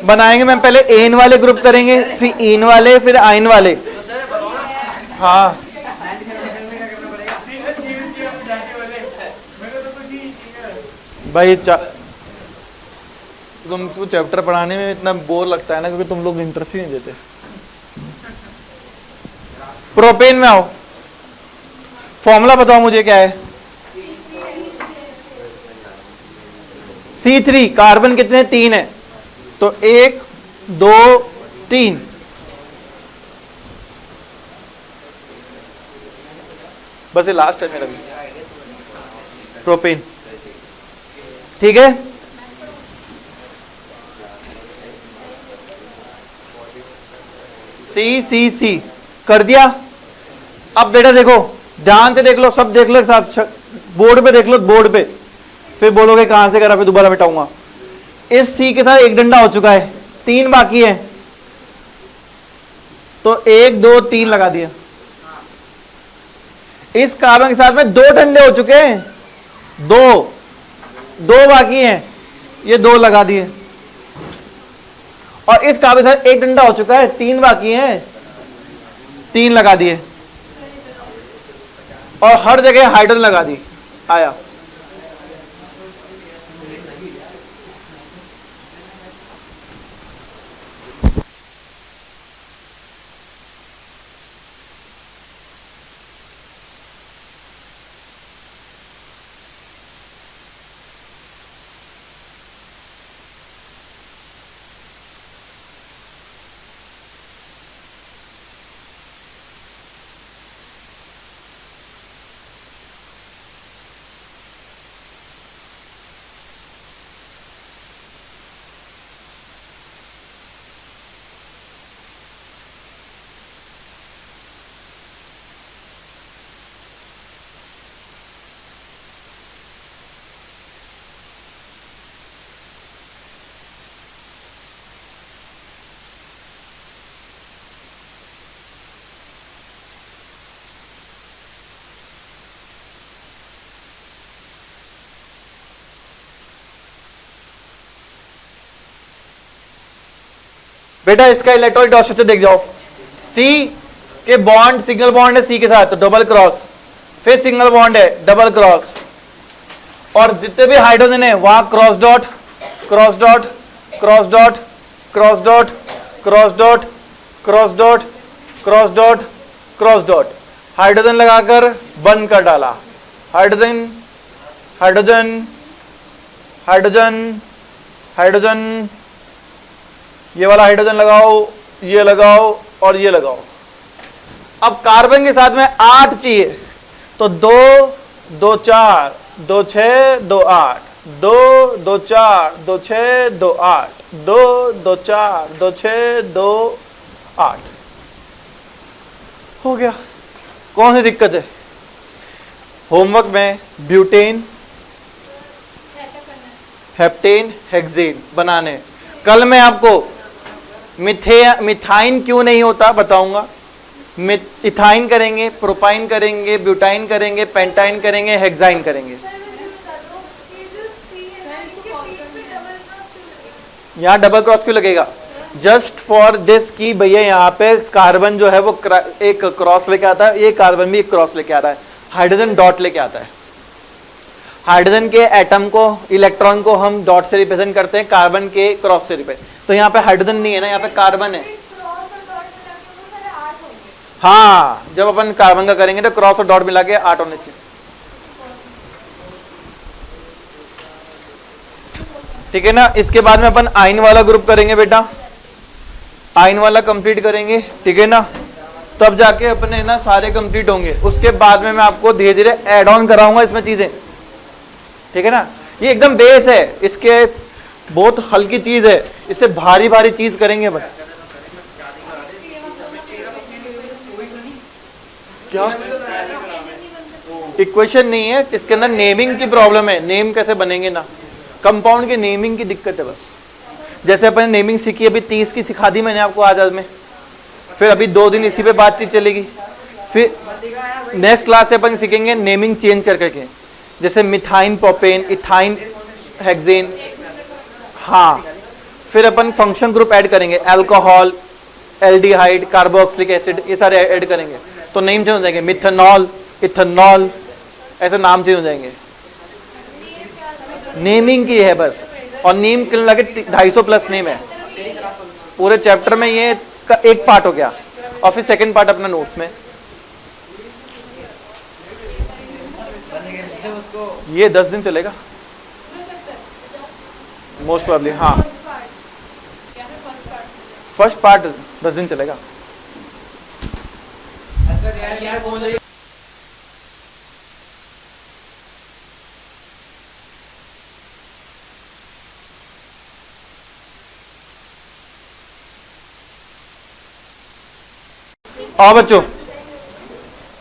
बनाएंगे मैम, पहले एन वाले ग्रुप करेंगे, फिर इन वाले, फिर आइन वाले। हाँ भाई तुमको चैप्टर पढ़ाने में इतना बोर लगता है ना, क्योंकि तुम लोग इंटरेस्ट ही नहीं देते। प्रोपेन में आओ, फॉर्मूला बताओ मुझे क्या है। C3 कार्बन कितने? 3 है, तो 1 2 3। बस ये लास्ट है मेरा भी, प्रोपेन। ठीक है, C कर दिया। अब बेटा देखो, ध्यान से देख लो, सब देख लो एक साथ, बोर्ड पे देख लो, बोर्ड पे, फिर बोलोगे कहां से करा, फिर दोबारा मिटाऊंगा। इस C के साथ एक डंडा हो चुका है, 3 बाकी है, तो 1 2 3 लगा दिया। इस कार्बन के साथ में 2 डंडे हो चुके हैं, 2 बाकी हैं, ये 2 लगा दिए। और इस कार्बन के साथ एक डंडा हो चुका है, 3 बाकी हैं, 3 लगा दिए। और हर जगह हाइड्रोजन लगा दी, आया। बेटा इसका इलेक्ट्रॉनिक डॉट स्ट्रक्चर देख जाओ। सी के बॉन्ड, सिंगल बॉन्ड है सी के साथ तो डबल क्रॉस, फिर सिंगल बॉन्ड है डबल क्रॉस, और जितने भी हाइड्रोजन है वहां cross dot cross dot cross dot cross dot cross dot cross dot cross dot cross dot, hydrogen लगाकर बंद कर डाला। हाइड्रोजन हाइड्रोजन हाइड्रोजन हाइड्रोजन, ये वाला हाइड्रोजन लगाओ, ये लगाओ और ये लगाओ। अब कार्बन के साथ में 8 चाहिए तो 2 2 4 2 6 2 8, 2 2 4 2 6 2 8, 2 2 4 2 6 2 8 हो गया। कौन सी दिक्कत है? होमवर्क में ब्यूटेन, हेप्टेन, हेक्सेन बनाने। कल मैं आपको मिथाइन क्यों नहीं होता बताऊंगा। इथाइन करेंगे, प्रोपाइन करेंगे, ब्यूटाइन करेंगे, पेंटाइन करेंगे, हेक्साइन करेंगे। यहाँ डबल क्रॉस क्यों लगेगा? जस्ट फॉर दिस कि भैया यहाँ पे कार्बन जो है वो एक क्रॉस लेके आता है, ये कार्बन भी एक क्रॉस लेके आ रहा है, हाइड्रोजन डॉट लेके आता है। हाइड्रोजन के एटम को, इलेक्ट्रॉन को हम डॉट से रिप्रेजेंट करते हैं, कार्बन के क्रॉस से रिप्रेजेंट। तो यहाँ पे हाइड्रोजन नहीं है ना, यहाँ पे कार्बन है। हाँ, जब अपन कार्बन का करेंगे तो क्रॉस और डॉट मिला के 8 होने चाहिए। ठीक है ना। इसके बाद में अपन आयन वाला ग्रुप करेंगे बेटा, आयन वाला कंप्लीट करेंगे। ठीक है ना, तब जाके अपने ना सारे कंप्लीट होंगे। उसके बाद में मैं आपको धीरे धीरे ऐड ऑन कराऊंगा इसमें चीजें। ठीक है ना, ये एकदम बेस है, इसके बहुत हल्की चीज है, इससे भारी भारी चीज करेंगे अपन। क्या इक्वेशन नहीं है, इसके अंदर नेमिंग की प्रॉब्लम है। नेम कैसे बनेंगे ना, कंपाउंड के नेमिंग की दिक्कत है बस। जैसे अपन नेमिंग सीखी, अभी 30 की सिखा दी मैंने आपको आज में, फिर अभी 2 दिन इसी पे बातचीत चलेगी। फिर नेक्स्ट क्लास से अपन सीखेंगे नेमिंग चेंज कर करके, जैसे मिथाइन, प्रोपेन, इथाइन, हेक्सेन। हाँ, फिर अपन फंक्शन ग्रुप ऐड करेंगे, अल्कोहल, एल्डिहाइड, कार्बोक्सिलिक एसिड, ये सारे ऐड करेंगे तो नेम चेंज हो जाएंगे। मिथेनॉल, इथेनॉल, ऐसे नाम चेंज हो जाएंगे। नेमिंग की है बस, और नेम के लगे 250 प्लस नेम है पूरे चैप्टर में। ये का एक पार्ट हो गया, और फिर सेकंड पार्ट अपना नोट्स में। ये 10 दिन चलेगा मोस्ट प्रॉब्ली। हाँ, फर्स्ट पार्ट 10 दिन चलेगा। और बच्चों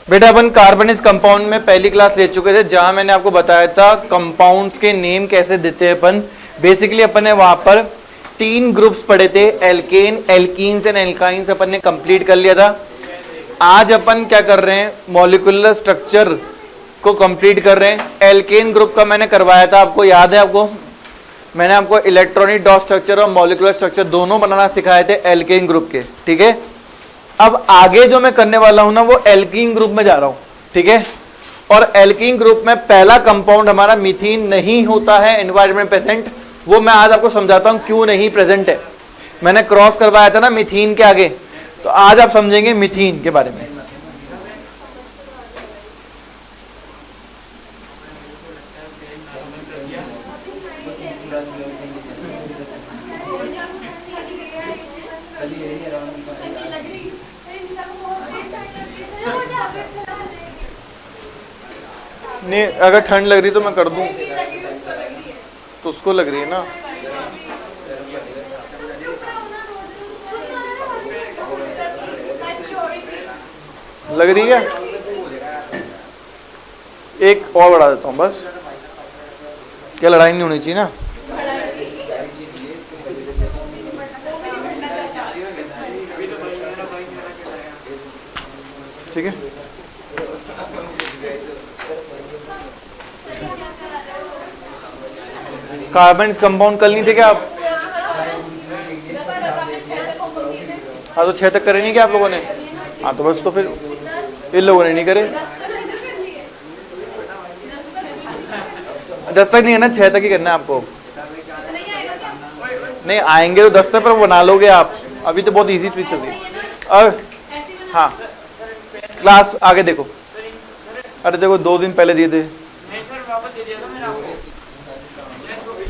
बेटा, अपन कार्बनिक कंपाउंड में पहली क्लास ले चुके थे, जहां मैंने आपको बताया था कंपाउंड्स के नेम कैसे देते हैं अपन। बेसिकली अपन ने वहां पर 3 ग्रुप्स पढ़े थे, एल्केन, एल्कीन्स एंड एल्काइंस, अपन ने कंप्लीट कर लिया था। आज अपन क्या कर रहे हैं, मॉलिक्यूलर स्ट्रक्चर को कंप्लीट कर रहे हैं। एल्केन ग्रुप का मैंने करवाया था, आपको याद है? आपको मैंने आपको इलेक्ट्रॉनिक डॉट स्ट्रक्चर और मॉलिक्यूलर स्ट्रक्चर दोनों बनाना सिखाए थे एल्केन ग्रुप के। ठीक है, अब आगे जो मैं करने वाला हूं ना वो एल्कीन ग्रुप में जा रहा हूं। ठीक है, और एल्कीन ग्रुप में पहला कंपाउंड हमारा मीथेन नहीं होता है एनवायरनमेंट प्रेजेंट। वो मैं आज आपको समझाता हूं क्यों नहीं प्रेजेंट है। मैंने क्रॉस करवाया था ना मीथेन के आगे, तो आज आप समझेंगे मीथेन के बारे में। नहीं, अगर ठंड लग रही तो मैं कर दूं, तो उसको लग रही है ना। लग रही है, एक और बढ़ा देता हूं बस। क्या लड़ाई नहीं होनी चाहिए ना। ठीक है, कार्बन कंपाउंड कल नहीं थे क्या आप? हाँ तो 6 तक करे नहीं क्या आप लोगों ने? हाँ तो बस, तो फिर इन लोगों ने नहीं करे। 10 तक नहीं है ना, 6 तक ही करना है आपको। नहीं आएंगे तो 10 तक, पर बना लोगे आप। अभी तो बहुत इजी चीज चल रही है। अब हाँ क्लास आगे देखो। अरे देखो 2 दिन पहले दिए थे,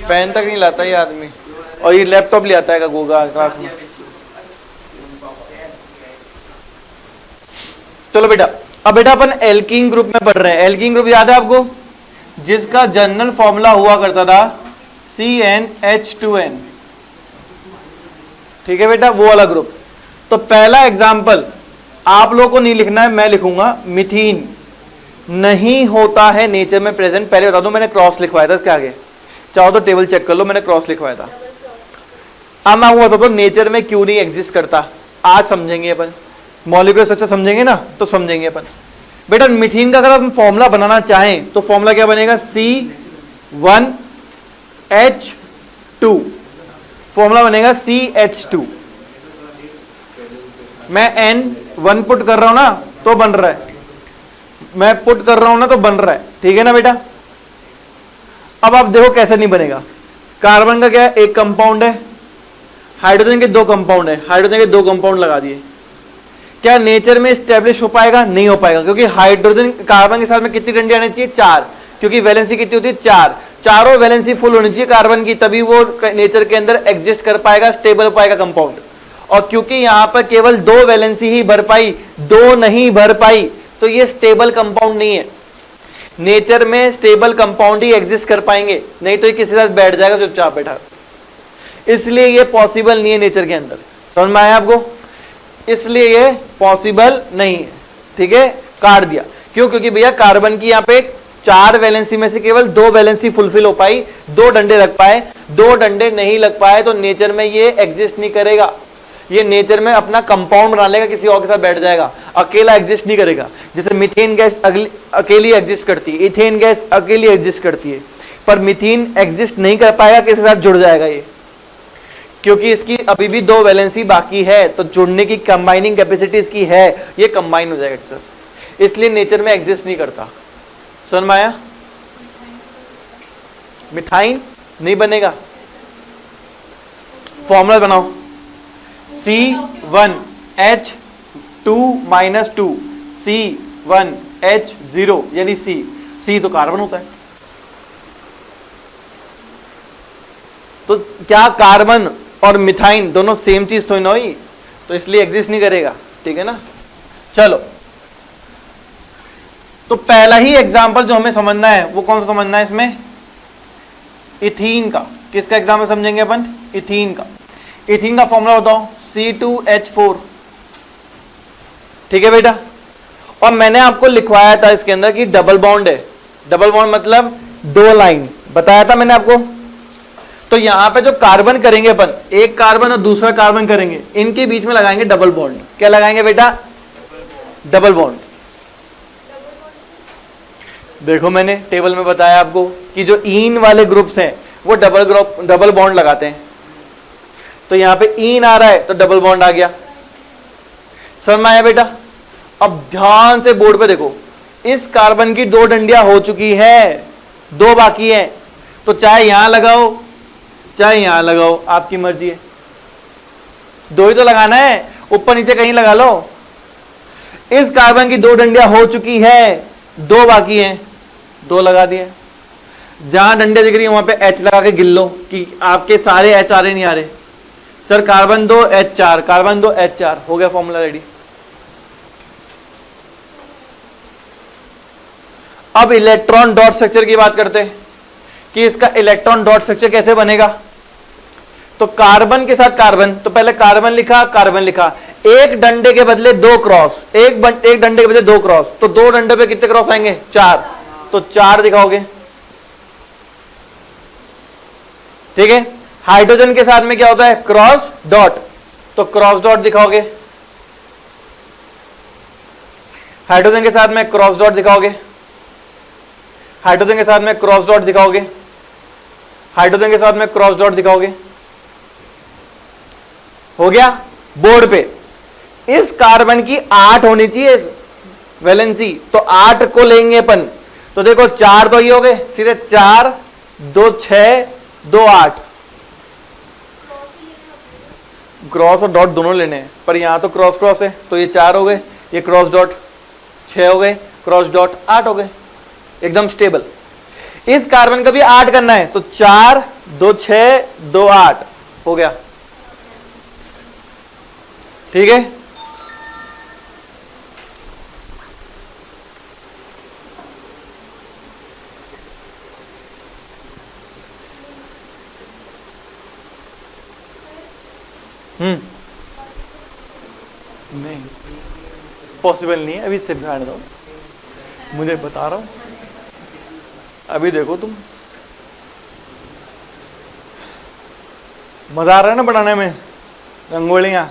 पेन तक नहीं लाता ये आदमी, और ये लैपटॉप ले आता है गोगा क्लास में। चलो बेटा, अब बेटा अपन एल्कीन ग्रुप में पढ़ रहे हैं। एल्कीन ग्रुप याद है आपको, जिसका जनरल फॉर्मूला हुआ करता था CnH2n। ठीक है बेटा, वो वाला ग्रुप। तो पहला एग्जाम्पल आप लोगों को नहीं लिखना है, मैं लिखूंगा। मिथीन नहीं होता है नेचर में प्रेजेंट। पहले बता दूं, मैंने क्रॉस लिखवाया था इसके आगे, चाहो तो टेबल चेक कर लो, मैंने क्रॉस लिखवाया था। अब मैं आपको बताता हूं नेचर में क्यों नहीं एग्जिस्ट करता। आज समझेंगे अपन, मॉलिक्यूलर स्ट्रक्चर समझेंगे ना, तो समझेंगे अपन। बेटा मिथीन का अगर हम फॉर्मूला बनाना चाहें तो फॉर्मूला क्या बनेगा? C1H2 फॉर्मूला बनेगा CH2। मैं N1 पुट कर रहा हूं ना तो बन रहा है, मैं पुट कर रहा हूं ना तो बन रहा है। ठीक है ना बेटा? अब आप देखो कैसे नहीं बनेगा। कार्बन का क्या है? एक कंपाउंड है, हाइड्रोजन के 2 कंपाउंड है, हाइड्रोजन के 2 कंपाउंड लगा दिए। क्या नेचर में स्टेब्लिश हो पाएगा? नहीं हो पाएगा, क्योंकि हाइड्रोजन कार्बन के साथ में कितनी डंडी आनी चाहिए? 4, क्योंकि वैलेंसी कितनी होती है? 4। चारों वैलेंसी फुल होनी चाहिए कार्बन की, तभी वो नेचर के अंदर एग्जिस्ट कर पाएगा, स्टेबल हो पाएगा कंपाउंड। और क्योंकि यहां पर केवल 2 वैलेंसी ही भर पाई, 2 नहीं भर पाई, तो ये स्टेबल कंपाउंड नहीं है। नेचर में स्टेबल कंपाउंड ही एग्जिस्ट कर पाएंगे, नहीं तो ये किसी साथ बैठ जाएगा चुपचाप बैठा। इसलिए ये पॉसिबल नहीं है नेचर के अंदर। समझ में आया आपको? इसलिए ये पॉसिबल नहीं है। ठीक है, काट दिया। क्यों? क्योंकि भैया कार्बन की यहाँ पे 4 वैलेंसी में से केवल 2 वैलेंसी फुलफिल हो पाई, 2 डंडे लग पाए, 2 डंडे नहीं लग पाए तो नेचर में ये एग्जिस्ट नहीं करेगा। ये नेचर में अपना कंपाउंड बना लेगा, किसी और के साथ बैठ जाएगा, अकेला एग्जिस्ट नहीं करेगा। जैसे मीथेन गैस अकेली एग्जिस्ट करती है, इथेन गैस अकेली एग्जिस्ट करती है, पर मीथेन एग्जिस्ट नहीं कर पाएगा, किसी के साथ जुड़ जाएगा ये, क्योंकि इसकी अभी भी 2 वैलेंसी बाकी है, तो जुड़ने की कंबाइनिंग कैपेसिटी इसकी है, ये कंबाइन हो जाएगा सर, इसलिए नेचर में एग्जिस्ट नहीं करता। समझ में आया? मिथाइन नहीं बनेगा। फॉर्मूला बनाओ, C1H2-2 C1H0 यानी C तो कार्बन होता है। तो क्या कार्बन और मिथाइन दोनों सेम चीज तो नहीं हुई, तो इसलिए एग्जिस्ट नहीं करेगा। ठीक है ना? चलो, तो पहला ही एग्जांपल जो हमें समझना है वो कौन सा समझना है इसमें? इथीन का। किसका एग्जांपल समझेंगे अपन? इथीन का। इथीन का फॉर्मूला बताओ, C2H4। ठीक है बेटा? और मैंने आपको लिखवाया था इसके अंदर कि डबल बॉन्ड है। डबल बॉन्ड मतलब 2 लाइन बताया था मैंने आपको। तो यहां पे जो कार्बन करेंगे अपन, एक कार्बन और दूसरा कार्बन करेंगे, इनके बीच में लगाएंगे डबल बॉन्ड। क्या लगाएंगे बेटा? Double bond. देखो मैंने टेबल में बताया आपको कि जो ईन वाले ग्रुप्स हैं वो डबल बॉन्ड लगाते हैं। तो यहां पे ईन आ रहा है तो डबल बॉन्ड आ गया। समझ में आया बेटा? अब ध्यान से बोर्ड पे देखो, इस कार्बन की 2 डंडियां हो चुकी है, 2 बाकी है। तो चाहे यहां लगाओ चाहे यहां लगाओ, आपकी मर्जी है, 2 ही तो लगाना है, ऊपर नीचे कहीं लगा लो। इस कार्बन की 2 डंडियां हो चुकी है, 2 बाकी हैं, 2 लगा दिए। जहां डंडे दिख रही है वहां पे H लगा के गिन लो कि आपके सारे H आ रहे नहीं आ रहे। Sir carbon 2 H4, carbon 2 H4, हो गया फॉर्मूला रेडी। अब इलेक्ट्रॉन डॉट स्ट्रक्चर की बात करते हैं कि इसका इलेक्ट्रॉन डॉट स्ट्रक्चर कैसे बनेगा। तो कार्बन के साथ कार्बन, तो पहले कार्बन लिखा, कार्बन लिखा, एक डंडे के बदले 2 क्रॉस, एक डंडे के बदले 2 क्रॉस, तो 2 डंडे पे कितने क्रॉस आएंगे? 4, तो 4 दिखाओगे। ठीक है? हाइड्रोजन के साथ में क्या होता है? क्रॉस डॉट, तो क्रॉस डॉट दिखाओगे। हाइड्रोजन के साथ में क्रॉस डॉट दिखाओगे, हाइड्रोजन के साथ में क्रॉस डॉट दिखाओगे, हाइड्रोजन के साथ में क्रॉस डॉट दिखाओगे। हो गया बोर्ड पे। इस कार्बन की 8 होनी चाहिए वैलेंसी, तो 8 को लेंगे अपन। तो देखो 4 तो ये हो गए सीधे, 4 2 6 2 8, क्रॉस और डॉट दोनों लेने हैं, पर यहां तो क्रॉस क्रॉस है, तो ये 4 हो गए, ये क्रॉस डॉट 6 हो गए, क्रॉस डॉट 8 हो गए, एकदम स्टेबल। इस कार्बन का भी 8 करना है, तो 4 2 6 2 8 हो गया, ठीक है। नहीं पॉसिबल नहीं है, अभी से ध्यान दो, मुझे बता रहा हूं, अभी देखो तुम, मजा आ रहा है ना बनाने में, रंगोलियां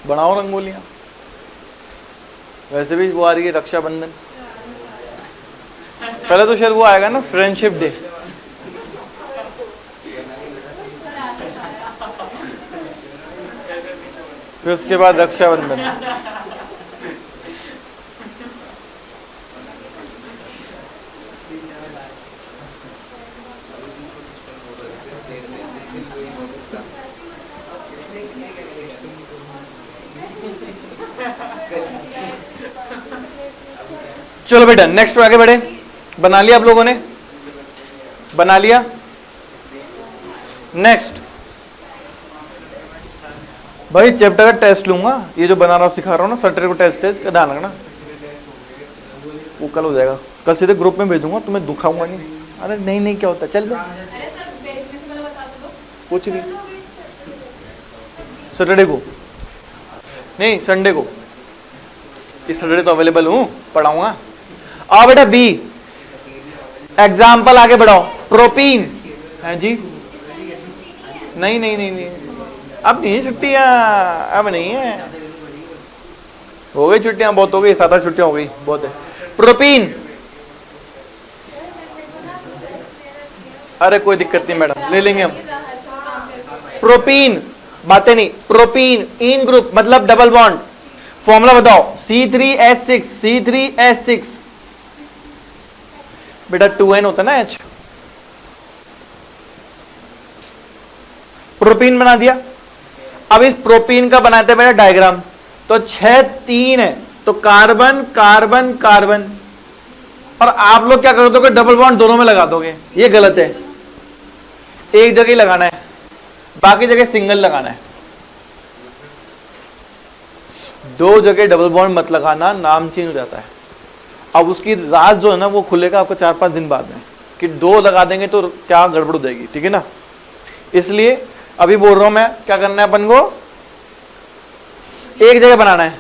बनाओ, रंगोलियां। वैसे भी वो आ रही है रक्षाबंधन, पहले तो शायद वो आएगा ना फ्रेंडशिप डे, फिर उसके बाद रक्षाबंधन। चलो बेटा नेक्स्ट आगे बढ़े। बना लिया आप लोगों ने, बना लिया। नेक्स्ट भाई चैप्टर का टेस्ट लूंगा, ये जो बना रहा हूं सिखा रहा हूँ ना, सैटरडे को टेस्ट का ध्यान रखना, वो कल हो जाएगा, कल सीधे ग्रुप में भेजूंगा, तुम्हें दुखाऊंगा नहीं। अरे नहीं क्या होता, चल कुछ नहीं, सैटरडे को नहीं, संडे को, इस सैटरडे तो अवेलेबल हूं, पढ़ाऊंगा। आओ बेटा बी, एग्जाम्पल आगे बढ़ाओ। प्रोपीन है जी, नहीं अब नहीं छुट्टियां, अब नहीं है, हो गई छुट्टियां, बहुत हो गई, 7-8 छुट्टियां हो गई, बहुत है। प्रोपीन, अरे कोई दिक्कत नहीं मैडम, ले लेंगे हम। प्रोपीन, बातें नहीं, प्रोपीन इन ग्रुप मतलब डबल बॉन्ड, फॉर्मूला बताओ। C3H6, C3H6 बेटा 2N होता ना H, प्रोपीन बना दिया। अब इस प्रोपीन का बनाते हैं बेटा डायग्राम, तो 6 3 है, तो कार्बन कार्बन कार्बन, और आप लोग क्या कर दोगे, डबल बॉन्ड दोनों में लगा दोगे, ये गलत है, एक जगह ही लगाना है, बाकी जगह सिंगल लगाना है, 2 जगह डबल बॉन्ड मत लगाना, नाम चेंज हो जाता है। अब उसकी राज जो है ना वो खुलेगा आपको 4-5 दिन बाद में, कि 2 लगा देंगे तो क्या गड़बड़ हो जाएगी, ठीक है ना। इसलिए अभी बोल रहा हूं मैं, क्या करना है अपन को, एक जगह बनाना है।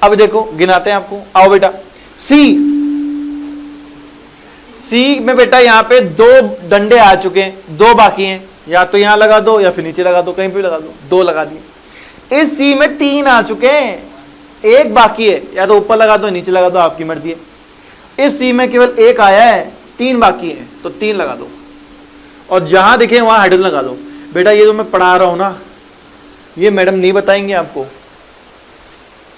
अब देखो गिनाते हैं आपको, आओ बेटा सी में बेटा यहाँ पे 2 डंडे आ चुके हैं, 2 बाकी हैं, या तो यहां लगा दो या फिर नीचे लगा दो, कहीं भी लगा दो, 2 लगा दिए। इस सी में 3 आ चुके हैं, 1 बाकी है, या तो ऊपर लगा दो नीचे लगा दो, आपकी मर्जी है। इस सी में केवल 1 आया है, 3 बाकी है, तो 3 लगा दो, और जहां दिखे वहां हाइड्रोजन लगा दो। बेटा ये जो मैं पढ़ा रहा हूं ना, ये मैडम नहीं बताएंगे आपको,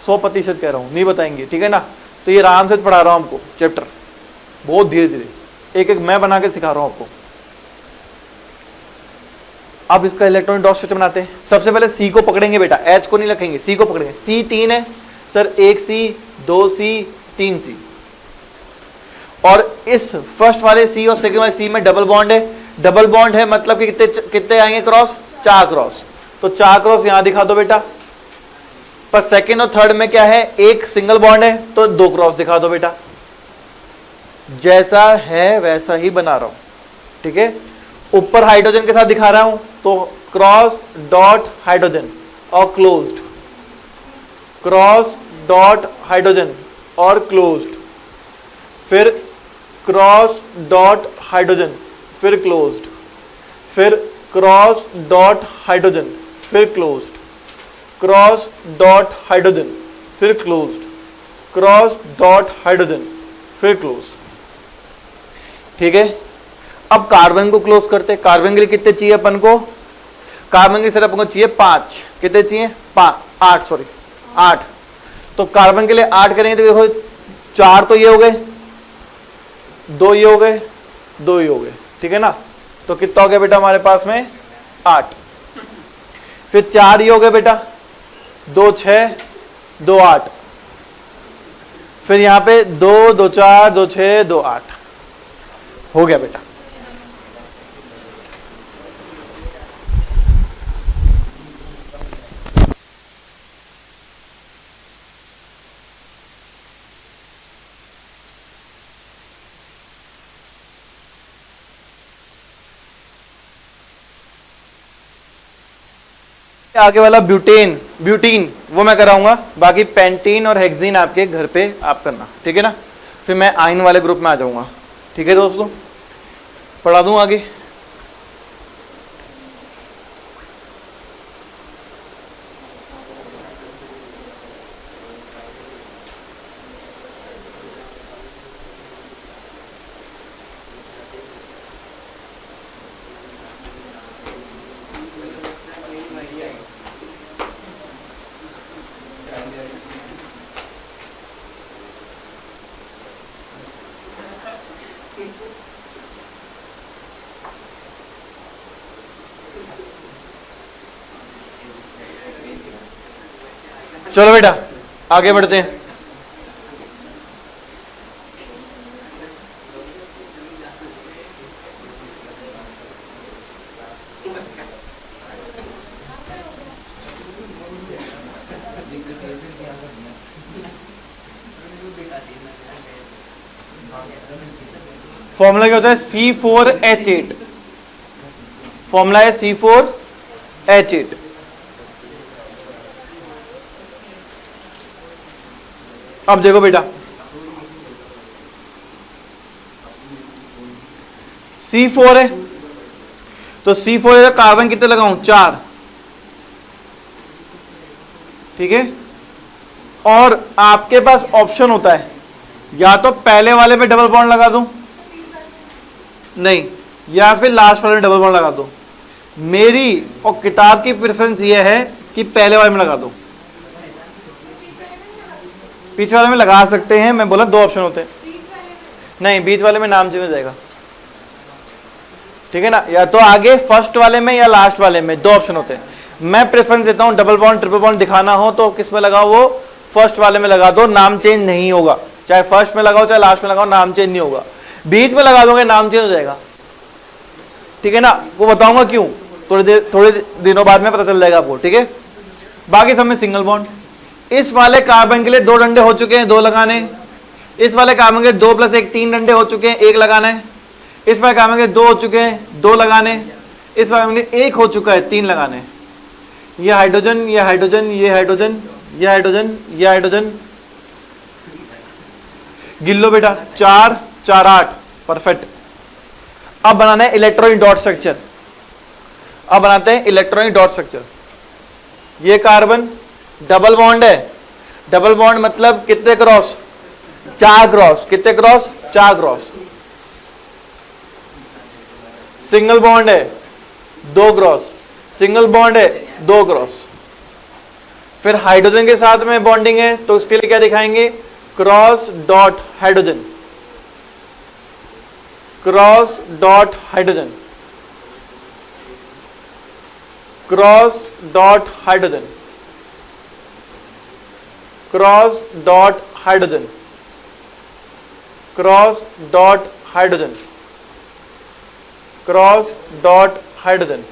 100% कह रहा हूं, नहीं बताएंगे, ठीक है ना। तो ये आराम से पढ़ा रहा हूं आपको चैप्टर, बहुत धीरे धीरे, एक एक मैं बना के सिखा रहा हूं आपको। अब इसका इलेक्ट्रॉनिक डॉट स्ट्रक्चर बनाते हैं। सबसे पहले सी को पकड़ेंगे बेटा, एच को नहीं रखेंगे, सी को पकड़ेंगे। सी 3 है सर, 1 सी 2 सी 3 सी, और इस फर्स्ट वाले सी और सेकंड वाले सी में डबल बॉन्ड है। डबल बॉन्ड है मतलब कि कितने आएंगे क्रॉस, 4 क्रॉस, तो 4 क्रॉस यहां दिखा दो बेटा। पर सेकंड और थर्ड में क्या है, 1 सिंगल बॉन्ड है, तो 2 क्रॉस दिखा दो बेटा। जैसा है वैसा ही बना रहा हूं, ठीक है। ऊपर हाइड्रोजन के साथ दिखा रहा हूं, तो क्रॉस डॉट हाइड्रोजन और क्लोज्ड, क्रॉस डॉट हाइड्रोजन और क्लोज्ड, फिर क्रॉस डॉट हाइड्रोजन फिर क्लोज्ड, फिर क्रॉस डॉट हाइड्रोजन फिर क्लोज्ड, क्रॉस डॉट हाइड्रोजन फिर क्लोज्ड, क्रॉस डॉट हाइड्रोजन फिर क्लोज, ठीक है। अब कार्बन को क्लोज करते हैं। कार्बन के लिए कितने चाहिए अपन को, कार्बन के सिर्फ हमको चाहिए 5, कितने चाहिए 5, 8 सॉरी 8, तो कार्बन के लिए 8 करेंगे तो देखो 4 तो ये हो गए, 2 ये हो गए, 2 ये हो गए, ठीक है ना। तो कितना हो गया बेटा हमारे पास में 8, फिर 4 ये हो गए बेटा, 2 6 2 8, फिर यहां पे 2 2 4 2 6 2 8 हो गया बेटा। आगे वाला ब्यूटेन, ब्यूटीन वो मैं कराऊंगा, बाकी पेंटीन और हेक्सीन आपके घर पे आप करना, ठीक है ना। फिर मैं आयन वाले ग्रुप में आ जाऊंगा, ठीक है दोस्तों, पढ़ा दूं आगे। चलो बेटा आगे बढ़ते हैं। फॉर्मूला क्या होता है C4H8, फॉर्मूला है C4H8। अब देखो बेटा C4 है तो C4 है, कार्बन कितने लगाऊं 4, ठीक है। और आपके पास ऑप्शन होता है या तो पहले वाले पे डबल बॉन्ड लगा दूं, नहीं, या फिर लास्ट वाले में डबल बॉन्ड लगा दूं। मेरी और किताब की प्रेफरेंस ये है कि पहले वाले में लगा दूं, बीच वाले में लगा सकते हैं, मैं बोला 2 ऑप्शन होते हैं, नहीं बीच वाले में नाम चेंज हो जाएगा, ठीक है ना। या तो आगे फर्स्ट वाले में या लास्ट वाले में, 2 ऑप्शन होते हैं। मैं प्रेफरेंस देता हूं डबल बॉन्ड ट्रिपल बॉन्ड दिखाना हो तो किस में लगाओ, वो फर्स्ट वाले में लगा दो, नाम चेंज नहीं होगा, चाहे फर्स्ट में लगाओ चाहे लास्ट में लगाओ, नाम चेंज नहीं होगा। बीच में लगा दोगे नाम चेंज हो जाएगा, ठीक है ना। वो बताऊंगा क्यों, थोड़े दिनों बाद में पता चल जाएगा आपको, ठीक है। बाकी सब में सिंगल बॉन्ड। इस वाले कार्बन के लिए 2 डंडे हो चुके हैं, 2 लगाने। इस वाले कार्बन के 2 + 1 3 डंडे हो चुके हैं, 1 लगाना है। इस वाले कार्बन के 2 हो चुके हैं, 2 लगाने। इस वाले के 1 हो चुका है, 3 लगाने। ये हाइड्रोजन, ये हाइड्रोजन, ये हाइड्रोजन, ये हाइड्रोजन, ये हाइड्रोजन, गिल्लो बेटा 4 4 8, परफेक्ट। अब बनाना है इलेक्ट्रॉनिक डॉट स्ट्रक्चर। अब बनाते हैं इलेक्ट्रॉनिक डॉट स्ट्रक्चर। ये कार्बन डबल बॉन्ड है, डबल बॉन्ड मतलब कितने क्रॉस, 4 क्रॉस, कितने क्रॉस 4 क्रॉस। सिंगल बॉन्ड है 2 क्रॉस, सिंगल बॉन्ड है 2 क्रॉस। फिर हाइड्रोजन के साथ में बॉन्डिंग है तो उसके लिए क्या दिखाएंगे, cross dot hydrogen, cross dot hydrogen, cross dot hydrogen, cross dot hydrogen, cross dot hydrogen, cross dot hydrogen.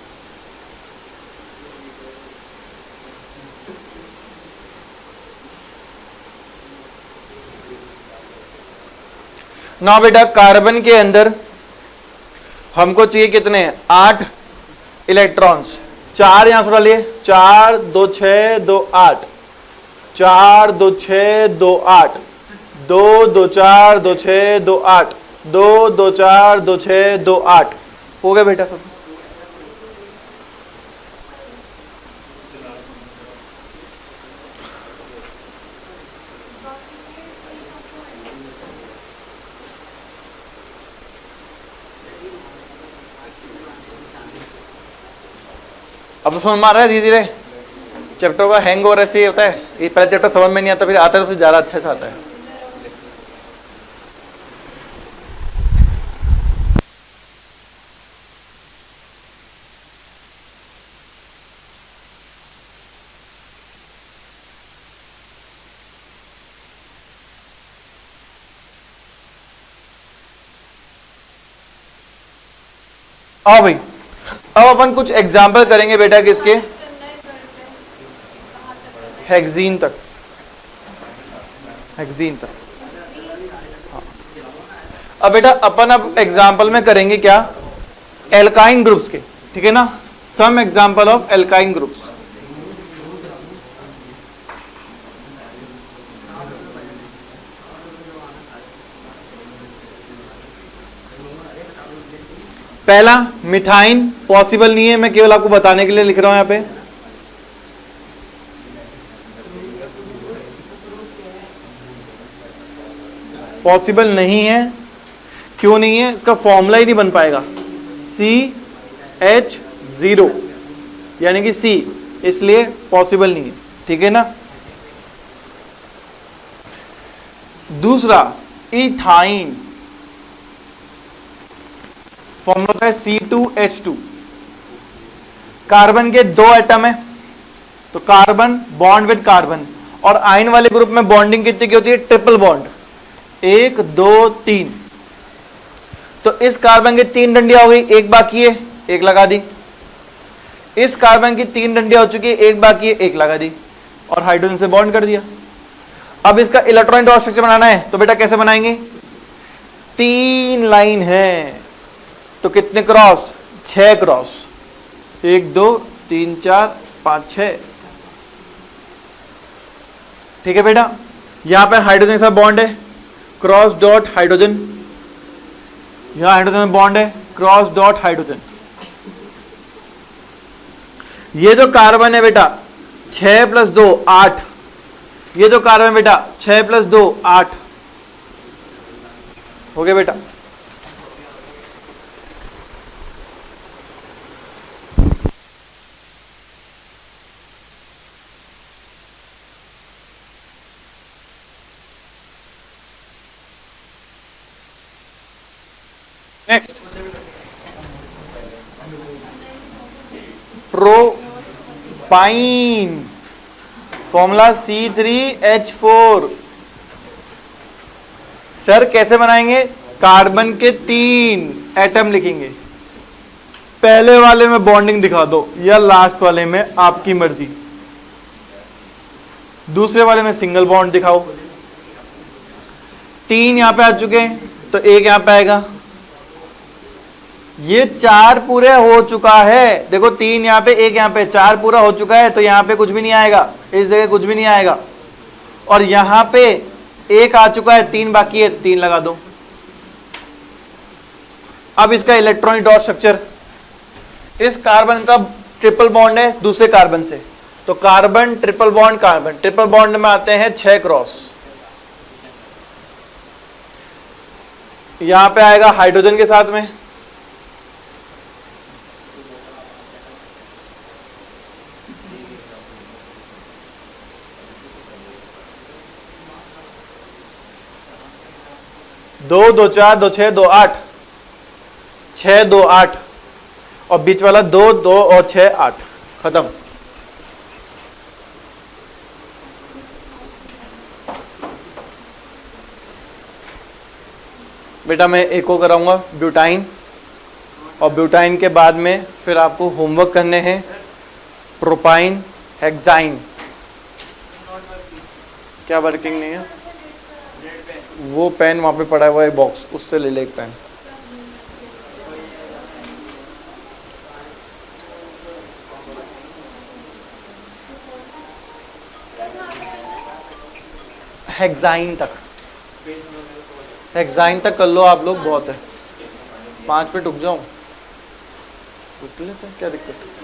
ना बेटा कार्बन के अंदर हमको चाहिए कितने, 8 इलेक्ट्रॉन्स। 4 यहां से डालिए, 4 2 6 2 8, 4 2 6 2 8, 2 2 4 2 6 2 8, 2 2 4 2 6 2 8 हो गया बेटा सब। अब तो समझ में आ रहा है धीरे धीरे। चैप्टर का हैंग ओवर ऐसे ही होता है, ये पहले चैप्टर समझ में नहीं आता, फिर आता है तो फिर ज़्यादा अच्छा से आता है। आओ भाई, अब अपन कुछ एग्जाम्पल करेंगे बेटा किसके, हेक्सीन तक, हेक्सीन तक। हाँ। अब बेटा अपन अब एग्जाम्पल में करेंगे क्या, एल्काइन ग्रुप्स के, ठीक है ना, some example of alkyne groups. पहला मिथाइन पॉसिबल नहीं है, मैं केवल आपको बताने के लिए लिख रहा हूं यहां पे। पॉसिबल नहीं है, क्यों नहीं है, इसका फॉर्मूला ही नहीं बन पाएगा, CH0 यानी कि C, इसलिए पॉसिबल नहीं है, ठीक है ना। दूसरा इथाइन, फॉर्मूला होता है C2H2, कार्बन के 2 एटम है, तो कार्बन बॉन्ड विद कार्बन, और आयन वाले ग्रुप में बॉन्डिंग कितनी की होती है, ट्रिपल बॉन्ड, 1 2 3। तो इस कार्बन की 3 डंडियां हो गई, एक बाकी है, एक लगा दी। इस कार्बन की 3 डंडियां हो चुकी है, एक बाकी है, एक लगा दी, और हाइड्रोजन से बॉन्ड कर दिया। अब इसका इलेक्ट्रॉनिक डॉट स्ट्रक्चर बनाना है, तो बेटा कैसे बनाएंगे, 3 लाइन है, तो कितने क्रॉस, 6 क्रॉस, 1 2 3 4 5 6, ठीक है बेटा। यहां पे हाइड्रोजन के साथ बॉन्ड है, क्रॉस डॉट हाइड्रोजन, यहां हाइड्रोजन में बॉन्ड है, क्रॉस डॉट हाइड्रोजन। ये जो कार्बन है बेटा 6 + 2 8, ये जो कार्बन बेटा 6 + 2 8 हो गया बेटा। Next propyne, formula C3H4। Sir कैसे बनाएंगे, कार्बन के 3 एटम लिखेंगे, पहले वाले में बॉन्डिंग दिखा दो या लास्ट वाले में, आपकी मर्जी। दूसरे वाले में सिंगल बॉन्ड दिखाओ। 3 यहां पे आ चुके हैं, तो 1 यहां पे आएगा। ये 4 पूरे हो चुका है, देखो 3 यहां पे, 1 यहां पे, 4 पूरा हो चुका है, तो यहां पे कुछ भी नहीं आएगा, इस जगह कुछ भी नहीं आएगा। और यहां पे 1 आ चुका है, 3 बाकी है, 3 लगा दो। अब इसका इलेक्ट्रॉनिक डॉट स्ट्रक्चर, इस कार्बन का ट्रिपल बॉन्ड है दूसरे कार्बन से, तो carbon triple bond carbon, triple bond में आते हैं 6 क्रॉस। यहां पे आएगा हाइड्रोजन के साथ में, दो 2 4 2 6 2 8, 6 2 8, और बीच वाला 2 2 और 6 8, खत्म। बेटा मैं एक को कराऊंगा ब्यूटाइन, और ब्यूटाइन के बाद में फिर आपको होमवर्क करने हैं प्रोपाइन हेक्साइन। क्या वर्किंग नहीं है, वो पेन वहां पे पड़ा हुआ है बॉक्स, उससे ले ले एक पेन। हेक्साइन तक, हेक्साइन तक कर लो आप लोग, बहुत है। 5 मिनट रुक जाओ, रुक लेते हैं, क्या दिक्कत है।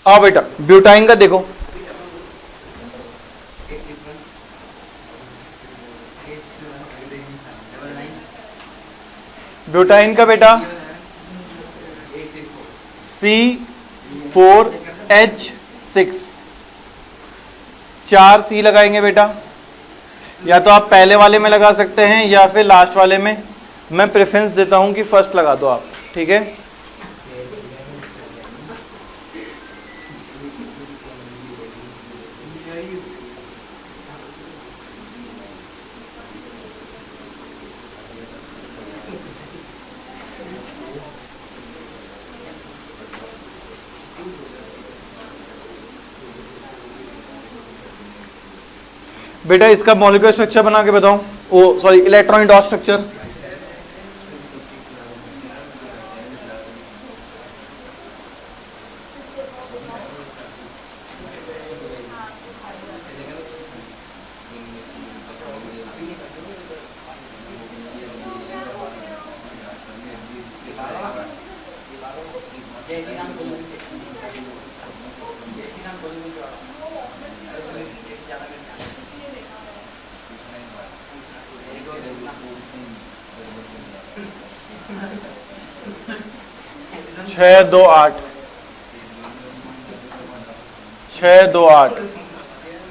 आओ बेटा ब्यूटाइन का देखो, ब्यूटाइन का बेटा C4H6, 4 C लगाएंगे बेटा। या तो आप पहले वाले में लगा सकते हैं या फिर लास्ट वाले में। मैं प्रेफरेंस देता हूं कि फर्स्ट लगा दो आप, ठीक है। बेटा इसका मॉलिक्यूलर स्ट्रक्चर बना के बताओ, ओ सॉरी इलेक्ट्रॉनिक डॉट स्ट्रक्चर। छः दो आठ, 628,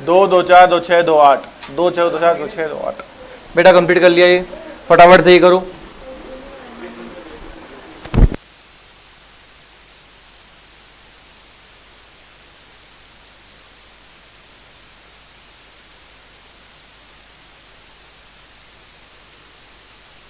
2 2 4 2 6 2 8, 2 6 2 4 2 6 2 8। बेटा कंप्लीट कर लिया ये, फटाफट से ही करो।